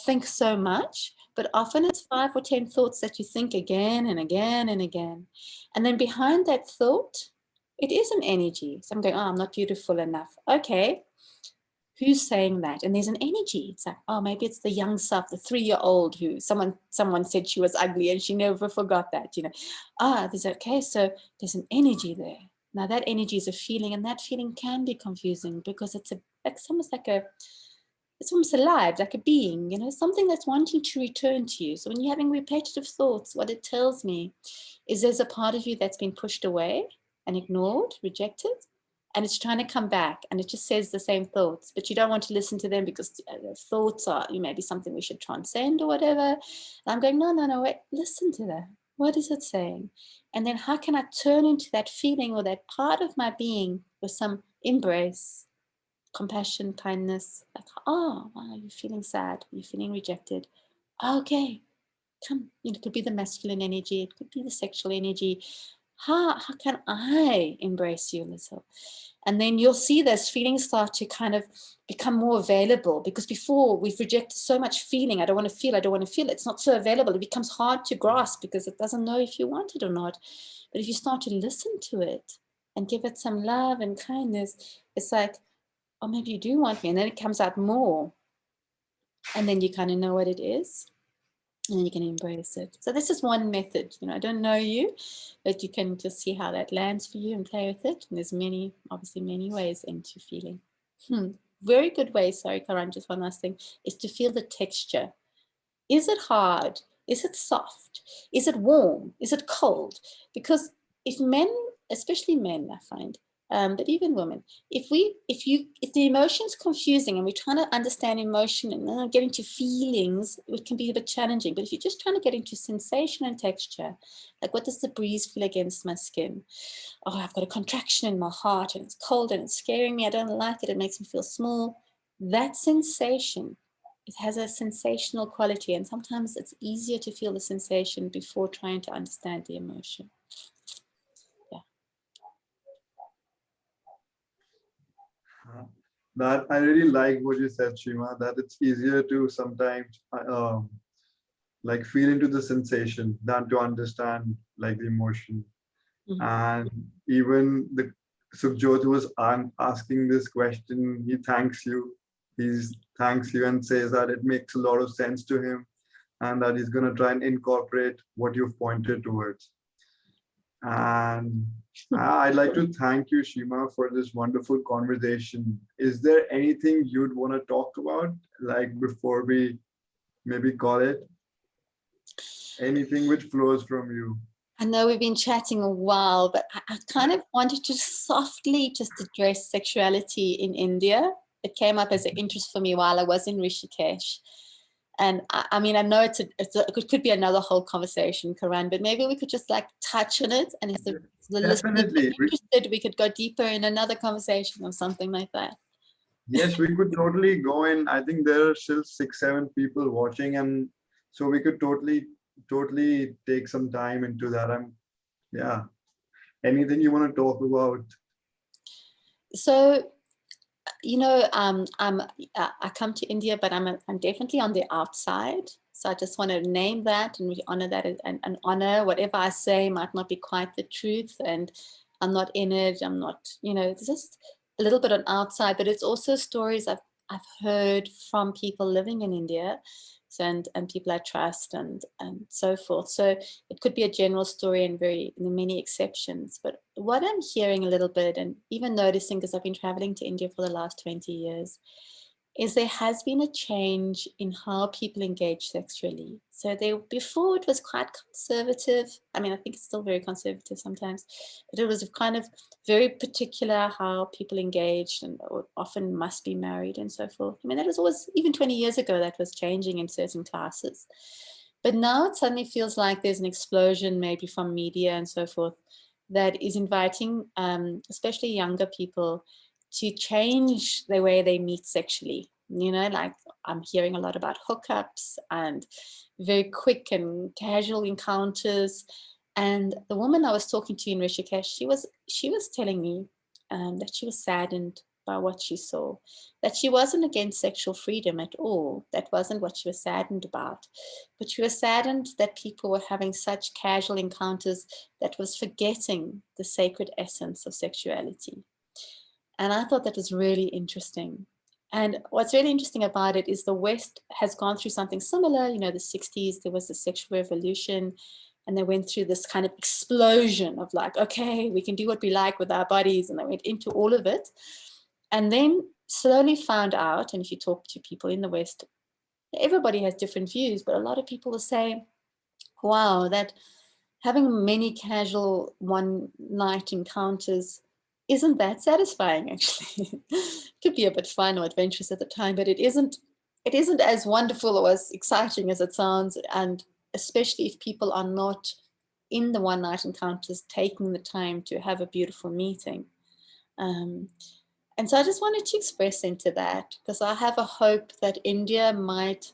think so much, but often it's 5 or 10 thoughts that you think again and again and again. And then behind that thought, it is an energy. So I'm going, oh, I'm not beautiful enough. Okay, who's saying that? And there's an energy. It's like, oh, maybe it's the young self, the 3-year-old who someone said she was ugly and she never forgot that, you know. There's okay, so there's an energy there. Now that energy is a feeling, and that feeling can be confusing because it's almost alive, like a being, you know, something that's wanting to return to you. So when you're having repetitive thoughts, what it tells me is there's a part of you that's been pushed away and ignored, rejected, and it's trying to come back, and it just says the same thoughts, but you don't want to listen to them because the thoughts are maybe something we should transcend or whatever. And I'm going, no, wait, listen to that. What is it saying? And then how can I turn into that feeling or that part of my being with some embrace, compassion, kindness, like, oh, wow, you're feeling sad, you're feeling rejected. Okay, come, it could be the masculine energy, it could be the sexual energy. How can I embrace you a little? And then you'll see those feelings start to kind of become more available, because before we've rejected so much feeling. I don't want to feel, it's not so available. It becomes hard to grasp because it doesn't know if you want it or not. But if you start to listen to it and give it some love and kindness, it's like, oh, maybe you do want me. And then it comes out more. And then you kind of know what it is. And then you can embrace it. So this is one method. You know, I don't know you, but you can just see how that lands for you and play with it. And there's obviously many ways into feeling. Very good way, sorry, Karan, just one last thing, is to feel the texture. Is it hard? Is it soft? Is it warm? Is it cold? Because if men, especially men, I find, but even women, if the emotion's confusing and we're trying to understand emotion and get into feelings, it can be a bit challenging. But if you're just trying to get into sensation and texture, like what does the breeze feel against my skin? Oh, I've got a contraction in my heart and it's cold and it's scaring me. I don't like it. It makes me feel small. That sensation, it has a sensational quality, and sometimes it's easier to feel the sensation before trying to understand the emotion. That I really like what you said, Shima, that it's easier to sometimes like feel into the sensation than to understand like the emotion. Mm-hmm. And even the Sukhjot was asking this question, he thanks you. Thanks you and says that it makes a lot of sense to him and that he's going to try and incorporate what you've pointed towards. And I'd like to thank you, Shima, for this wonderful conversation. Is there anything you'd want to talk about, like before we maybe call it? Anything which flows from you? I know we've been chatting a while, but I kind of wanted to softly just address sexuality in India. It came up as an interest for me while I was in Rishikesh. And I mean, I know it could be another whole conversation, Karan, but maybe we could just like touch on it. And if the listeners are interested, we could go deeper in another conversation or something like that. Yes, we could totally go in. I think there are still 6, 7 people watching, and So we could totally take some time into that. Yeah. Anything you want to talk about? So, you know, I come to India, but I'm definitely on the outside. So I just want to name that, and we honor that, and honor whatever I say might not be quite the truth, and I'm not in it. I'm not, you know, it's just a little bit on outside, but it's also stories I've heard from people living in India, so, and people I trust, and so forth. So it could be a general story and many exceptions. But what I'm hearing a little bit, and even noticing, because I've been traveling to India for the last 20 years, is there has been a change in how people engage sexually. So before it was quite conservative. I mean, I think it's still very conservative sometimes, but it was kind of very particular how people engaged, and often must be married and so forth. I mean, that was always, even 20 years ago, that was changing in certain classes. But now it suddenly feels like there's an explosion, maybe from media and so forth, that is inviting, especially younger people, to change the way they meet sexually. You know, like I'm hearing a lot about hookups and very quick and casual encounters. And the woman I was talking to in Rishikesh, she was telling me that she was saddened by what she saw, that she wasn't against sexual freedom at all. That wasn't what she was saddened about. But she was saddened that people were having such casual encounters that was forgetting the sacred essence of sexuality. And I thought that was really interesting. And what's really interesting about it is the West has gone through something similar. You know, the 60s, there was the sexual revolution, and they went through this kind of explosion of like, okay, we can do what we like with our bodies. And they went into all of it. And then slowly found out, and if you talk to people in the West, everybody has different views, but a lot of people will say, wow, that having many casual one night encounters isn't that satisfying, actually. It could be a bit fun or adventurous at the time, but it isn't as wonderful or as exciting as it sounds. And especially if people are not in the one night encounters taking the time to have a beautiful meeting. Um, and so I just wanted to express into that, because I have a hope that India might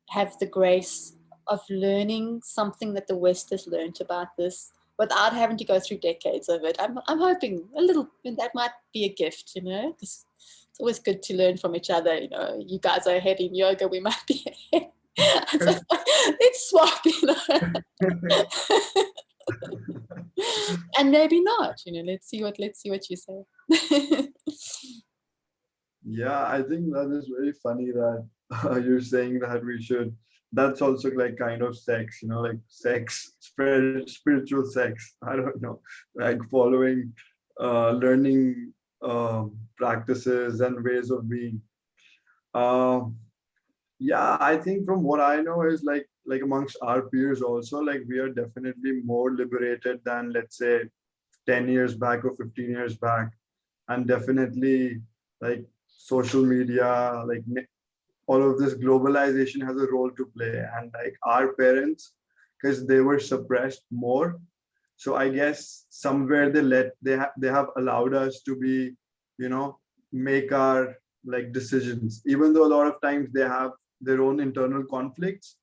have the grace of learning something that the West has learned about this without having to go through decades of it. I'm hoping a little, and that might be a gift, you know, because it's always good to learn from each other. You know, you guys are ahead in yoga, we might be ahead. So let's swap, you know. And maybe not, you know, let's see what you say. Yeah, I think that is very funny that you're saying that we should. That's also like kind of sex, like sex, spiritual sex. I don't know, like following, learning practices and ways of being. Um, yeah, I think from what I know is like amongst our peers also, like we are definitely more liberated than, let's say, 10 years back or 15 years back. And definitely like social media, like all of this globalization has a role to play. And like our parents, because they were suppressed more, so I guess somewhere they have allowed us to be, make our like decisions, even though a lot of times they have their own internal conflicts.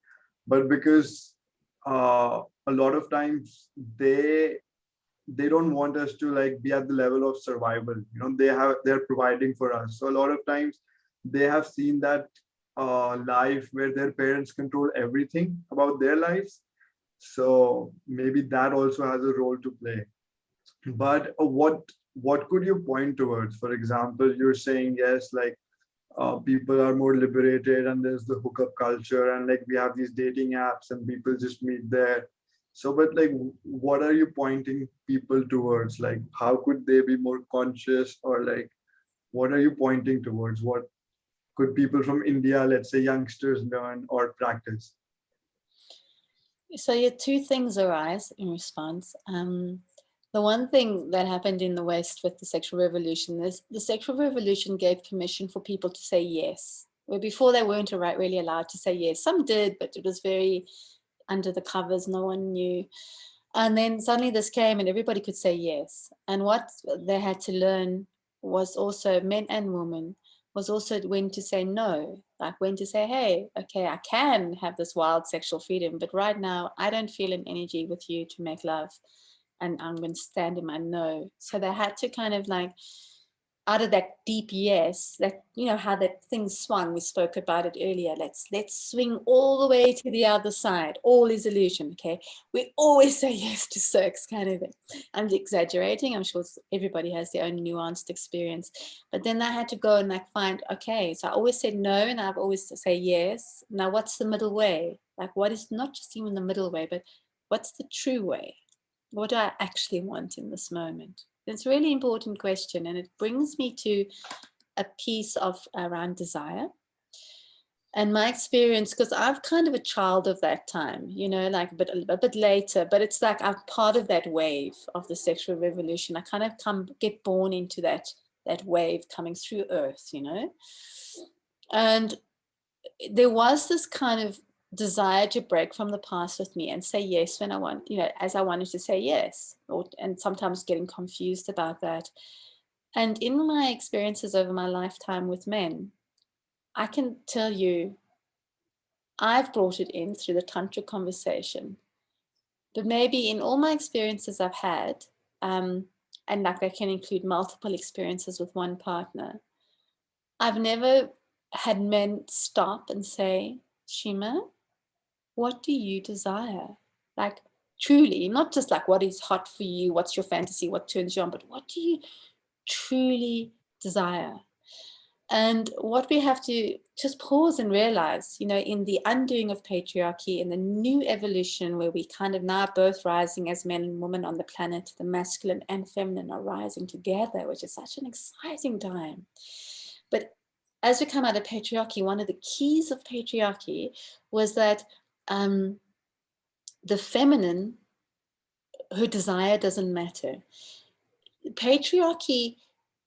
But because a lot of times they don't want us to like be at the level of survival. They're providing for us, so a lot of times they have seen that life where their parents control everything about their lives. So maybe that also has a role to play. But what could you point towards? For example, you're saying yes, like people are more liberated and there's the hookup culture, and like we have these dating apps and people just meet there. So but like what are you pointing people towards? Like how could they be more conscious, or like what are you pointing towards? What could people from India, let's say youngsters, learn or practice? So yeah, two things arise in response. The one thing that happened in the West with the sexual revolution is the sexual revolution gave permission for people to say yes, where before they weren't really allowed to say yes. Some did, but it was very under the covers, no one knew. And then suddenly this came and everybody could say yes. And what they had to learn was also, men and women, was also when to say no. Like when to say, hey, okay, I can have this wild sexual freedom, but right now I don't feel an energy with you to make love, and I'm going to stand in my no. So they had to kind of like, out of that deep yes, that, you know, how that thing swung, we spoke about it earlier. Let's swing all the way to the other side. All is illusion. Okay, we always say yes to sex, kind of thing. I'm exaggerating. I'm sure everybody has their own nuanced experience, but then I had to go and like find, okay, so I always said no, and I've always to say yes. Now what's the middle way? Like, what is not just even the middle way, but what's the true way? What do I actually want in this moment? It's a really important question, and it brings me to a piece of around desire and my experience, because I'm kind of a child of that time, you know, like a bit later, but it's like I'm part of that wave of the sexual revolution. I kind of get born into that wave coming through Earth, you know, and there was this kind of desire to break from the past with me and say yes when I want, you know, as I wanted to say yes, and sometimes getting confused about that. And in my experiences over my lifetime with men, I can tell you, I've brought it in through the Tantra conversation, but maybe in all my experiences I've had, and like I can include multiple experiences with one partner, I've never had men stop and say, Shima, what do you desire? Like truly, not just like what is hot for you, what's your fantasy, what turns you on, but what do you truly desire? And what we have to just pause and realize, you know, in the undoing of patriarchy, in the new evolution where we kind of now both rising as men and women on the planet, the masculine and feminine are rising together, which is such an exciting time. But as we come out of patriarchy, one of the keys of patriarchy was that the feminine, her desire doesn't matter. Patriarchy,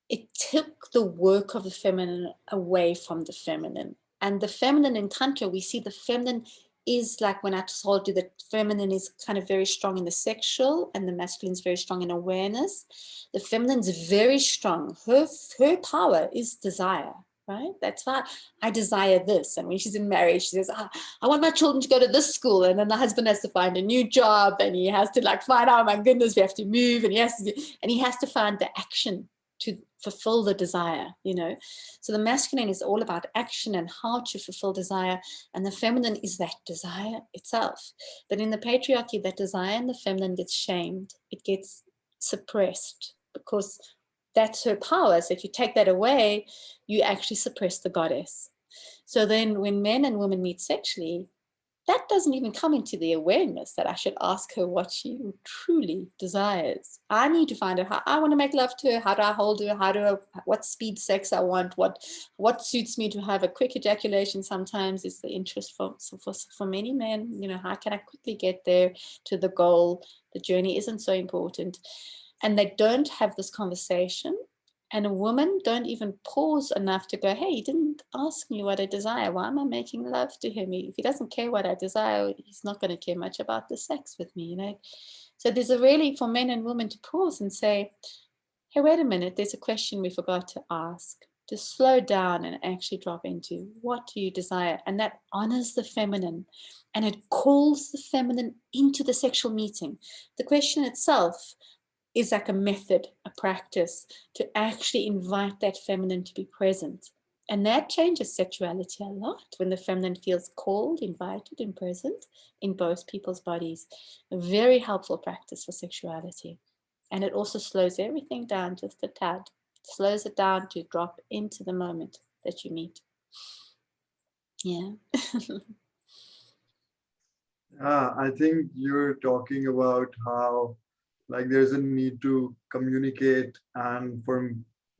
it took the work of the feminine away from the feminine. And the feminine in Tantra, we see the feminine is like, when I told you that feminine is kind of very strong in the sexual and the masculine is very strong in awareness. The feminine is very strong. Her power is desire, right? That's why I desire this. And when she's in marriage, she says, I want my children to go to this school. And then the husband has to find a new job, and he has to like find out, oh my goodness, we have to move, and he has to find the action to fulfill the desire, you know. So the masculine is all about action and how to fulfill desire, and the feminine is that desire itself. But in the patriarchy, that desire in the feminine gets shamed, it gets suppressed, because that's her power. So if you take that away, you actually suppress the goddess. So then when men and women meet sexually, that doesn't even come into the awareness that I should ask her what she truly desires. I need to find out how I want to make love to her. How do I hold her? What speed sex I want? What suits me to have a quick ejaculation? Sometimes it's the interest for many men. You know, how can I quickly get there to the goal? The journey isn't so important, and they don't have this conversation. And a woman don't even pause enough to go, hey, he didn't ask me what I desire. Why am I making love to him? If he doesn't care what I desire, he's not going to care much about the sex with me, you know? So there's a really, for men and women to pause and say, hey, wait a minute, there's a question we forgot to ask. To slow down and actually drop into, what do you desire? And that honors the feminine, and it calls the feminine into the sexual meeting. The question itself is like a method, a practice to actually invite that feminine to be present. And that changes sexuality a lot when the feminine feels called, invited, and present in both people's bodies. A very helpful practice for sexuality. And it also slows everything down just a tad. It slows it down to drop into the moment that you meet. Yeah. I think you're talking about how like there's a need to communicate and for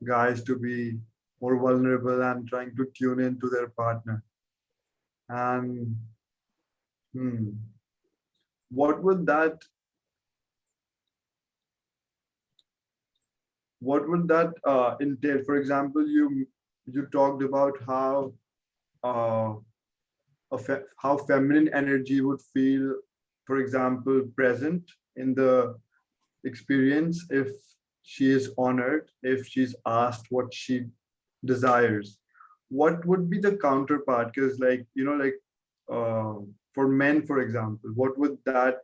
guys to be more vulnerable and trying to tune into their partner. And hmm, what would that entail? For example, you talked about how uh, how feminine energy would feel, for example, present in the experience if she is honored, if she's asked what she desires. what would be the counterpart? Because like, like for men, for example, what would that,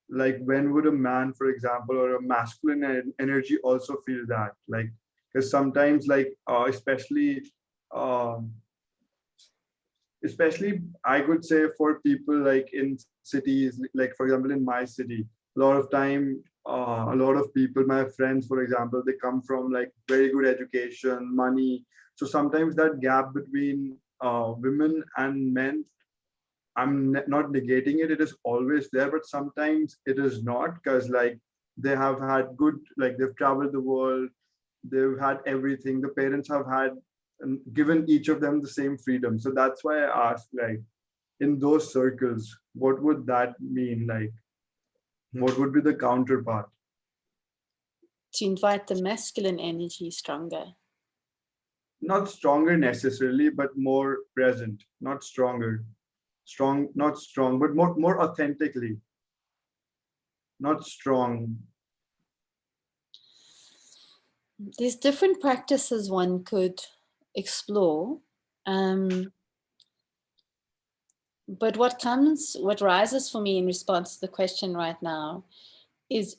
like when would a man, for example, or a masculine energy also feel that? Like, because sometimes like um, especially I could say for people like in cities, like for example in my city, a lot of time, a lot of people, my friends, for example, they come from like very good education, money. So sometimes that gap between women and men, I'm not negating it. It is always there, but sometimes it is not, because like they have had good, like they've traveled the world, they've had everything. The parents have had and given each of them the same freedom. So that's why I asked, like, in those circles, what would that mean? Like, what would be the counterpart? To invite the masculine energy stronger. Not stronger necessarily, but more present. Not stronger. Strong, not strong, but more authentically. Not strong. There's different practices one could explore. But what rises for me in response to the question right now is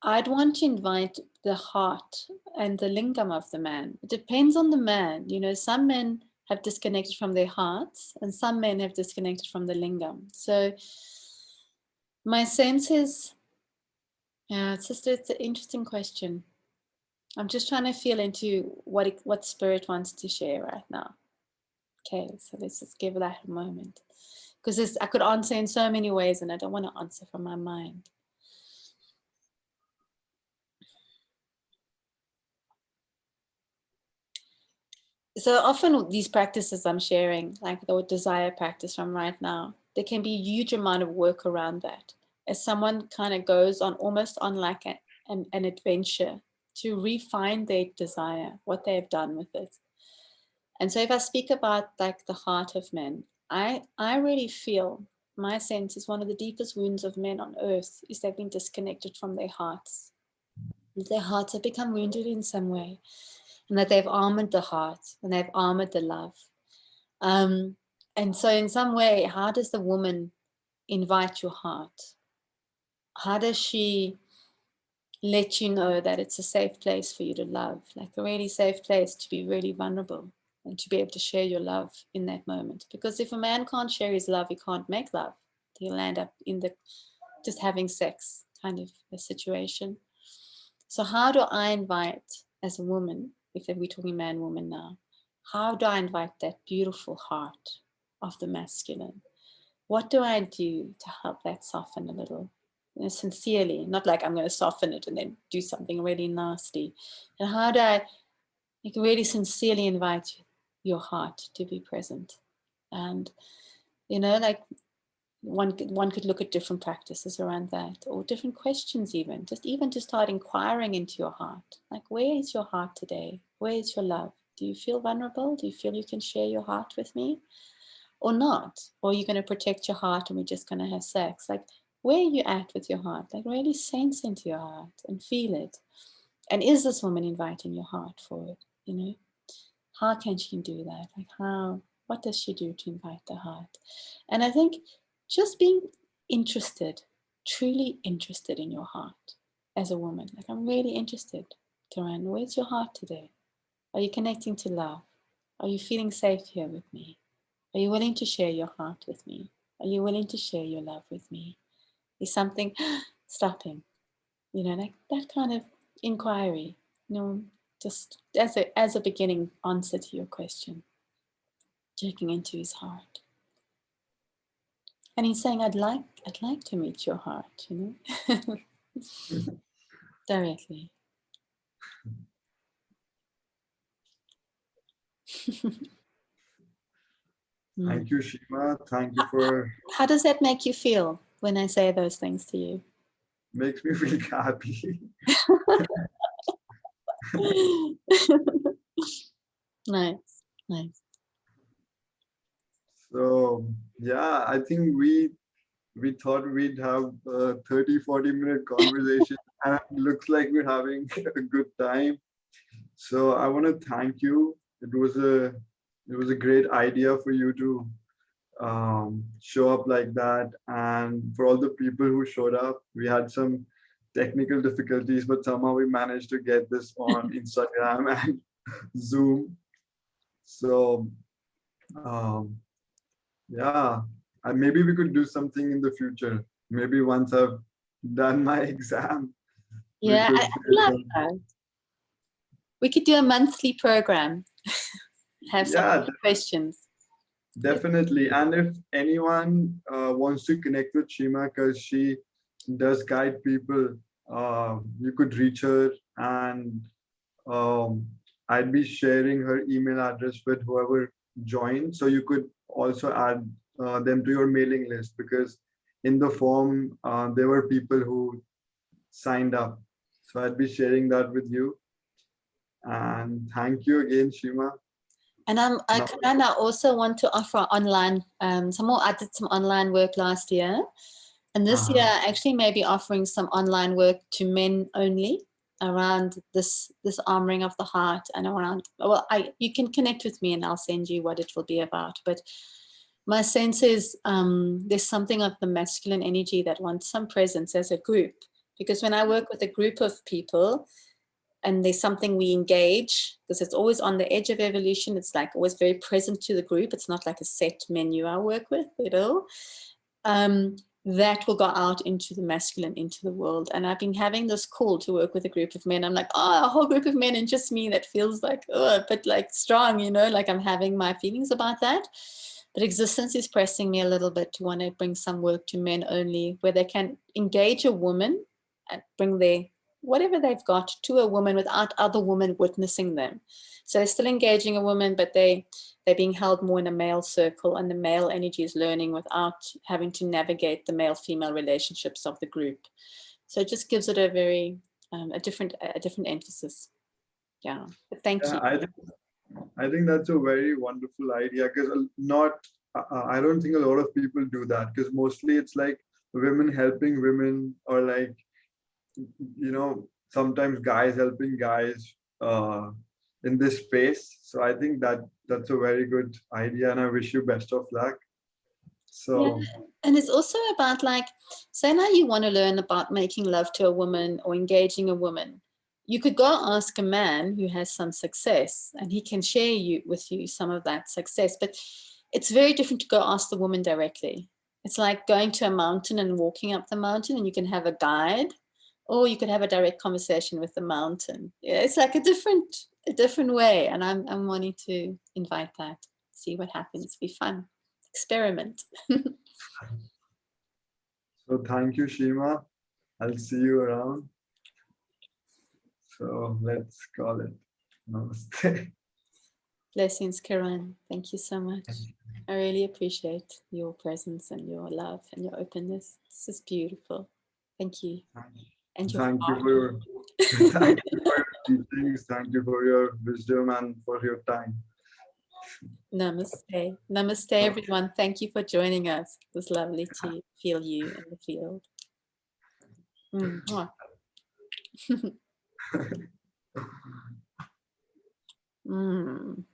I'd want to invite the heart and the lingam of the man. It depends on the man. Some men have disconnected from their hearts and some men have disconnected from the lingam. So my sense is, yeah, it's an interesting question. I'm just trying to feel into what spirit wants to share right now. Okay, so let's just give that a moment. Because I could answer in so many ways and I don't want to answer from my mind. So often these practices I'm sharing, like the desire practice from right now, there can be a huge amount of work around that. As someone kind of goes on almost on like an adventure to refine their desire, what they've done with it. And so if I speak about like the heart of men, I really feel my sense is one of the deepest wounds of men on earth is they've been disconnected from their hearts. Their hearts have become wounded in some way, and that they've armored the heart and they've armored the love. And so in some way, how does the woman invite your heart? How does she let you know that it's a safe place for you to love, like a really safe place to be really vulnerable and to be able to share your love in that moment? Because if a man can't share his love, he can't make love. He'll end up in the just having sex kind of a situation. So how do I invite, as a woman, if we're talking man, woman now, how do I invite that beautiful heart of the masculine? What do I do to help that soften a little? Sincerely, not like I'm going to soften it and then do something really nasty. And how do I really sincerely invite your heart to be present? And, like one could look at different practices around that, or different questions, even to start inquiring into your heart. Like, where is your heart today? Where is your love? Do you feel vulnerable? Do you feel you can share your heart with me, or not? Or are you going to protect your heart and we're just going to have sex? Like, where are you at with your heart? Like, really sense into your heart and feel it. And is this woman inviting your heart forward? How can she do that? Like, what does she do to invite the heart? And I think just being interested, truly interested in your heart as a woman. Like, I'm really interested. Karan, where's your heart today? Are you connecting to love? Are you feeling safe here with me? Are you willing to share your heart with me? Are you willing to share your love with me? Is something stopping? Like that kind of inquiry, just as a beginning answer to your question, checking into his heart. And he's saying, I'd like to meet your heart, directly. Thank you, Shima. Thank you for How does that make you feel when I say those things to you? makes me feel happy. Nice, nice. So yeah, I think we thought we'd have a 30-40 minute conversation, and it looks like we're having a good time. So I want to thank you. It was a it was a great idea for you to show up like that. And for all the people who showed up, we had some technical difficulties, but somehow we managed to get this on Instagram and Zoom. So um, yeah, and maybe we could do something in the future. Maybe once I've done my exam, we Yeah, could I do love some. that. We could do a monthly program, have some Yeah, questions. definitely. And if anyone wants to connect with Shima, because she does guide people, you could reach her, and um, I'd be sharing her email address with whoever joined. So you could also add them to your mailing list, because in the form, there were people who signed up. So I'd be sharing that with you. And thank you again, Shima. And Now, Karan, I also want to offer online, some more, I did some online work last year. And this year, I actually may be offering some online work to men only around this armoring of the heart and around, well, you can connect with me and I'll send you what it will be about. But my sense is there's something of the masculine energy that wants some presence as a group. Because when I work with a group of people, and there's something we engage, because it's always on the edge of evolution. It's like always very present to the group. It's not like a set menu I work with at all. That will go out into the masculine, into the world. And I've been having this call to work with a group of men. I'm like, oh, a whole group of men and just me. That feels like, oh, but like strong, you know, like I'm having my feelings about that. But existence is pressing me a little bit to want to bring some work to men only, where they can engage a woman and bring their whatever they've got to a woman without other women witnessing them. So they're still engaging a woman, but they're being held more in a male circle, and the male energy is learning without having to navigate the male-female relationships of the group. So it just gives it a very a different emphasis. Yeah, but thank yeah, you. I think that's a very wonderful idea, because not I don't think a lot of people do that, because mostly it's like women helping women, or like, sometimes guys helping guys in this space. So I think that that's a very good idea, and I wish you best of luck. Yeah, So and it's also about like, say now you want to learn about making love to a woman or engaging a woman. You could go ask a man who has some success and he can share with you some of that success. But it's very different to go ask the woman directly. It's like going to a mountain and walking up the mountain, and you can have a guide, or you could have a direct conversation with the mountain. Yeah, it's like a different way. And I'm wanting to invite that, see what happens, be fun, experiment. thank you, Shima. I'll see you around. So let's call it namaste. Blessings, Karan. Thank you so much. I really appreciate your presence and your love and your openness. This is beautiful. Thank you. And your Thank you heart. for your thank you for your teachings. Thank you for your wisdom and for your time. Namaste. Namaste, everyone. Thank you for joining us. It was lovely to feel you in the field. Mwah. Mm.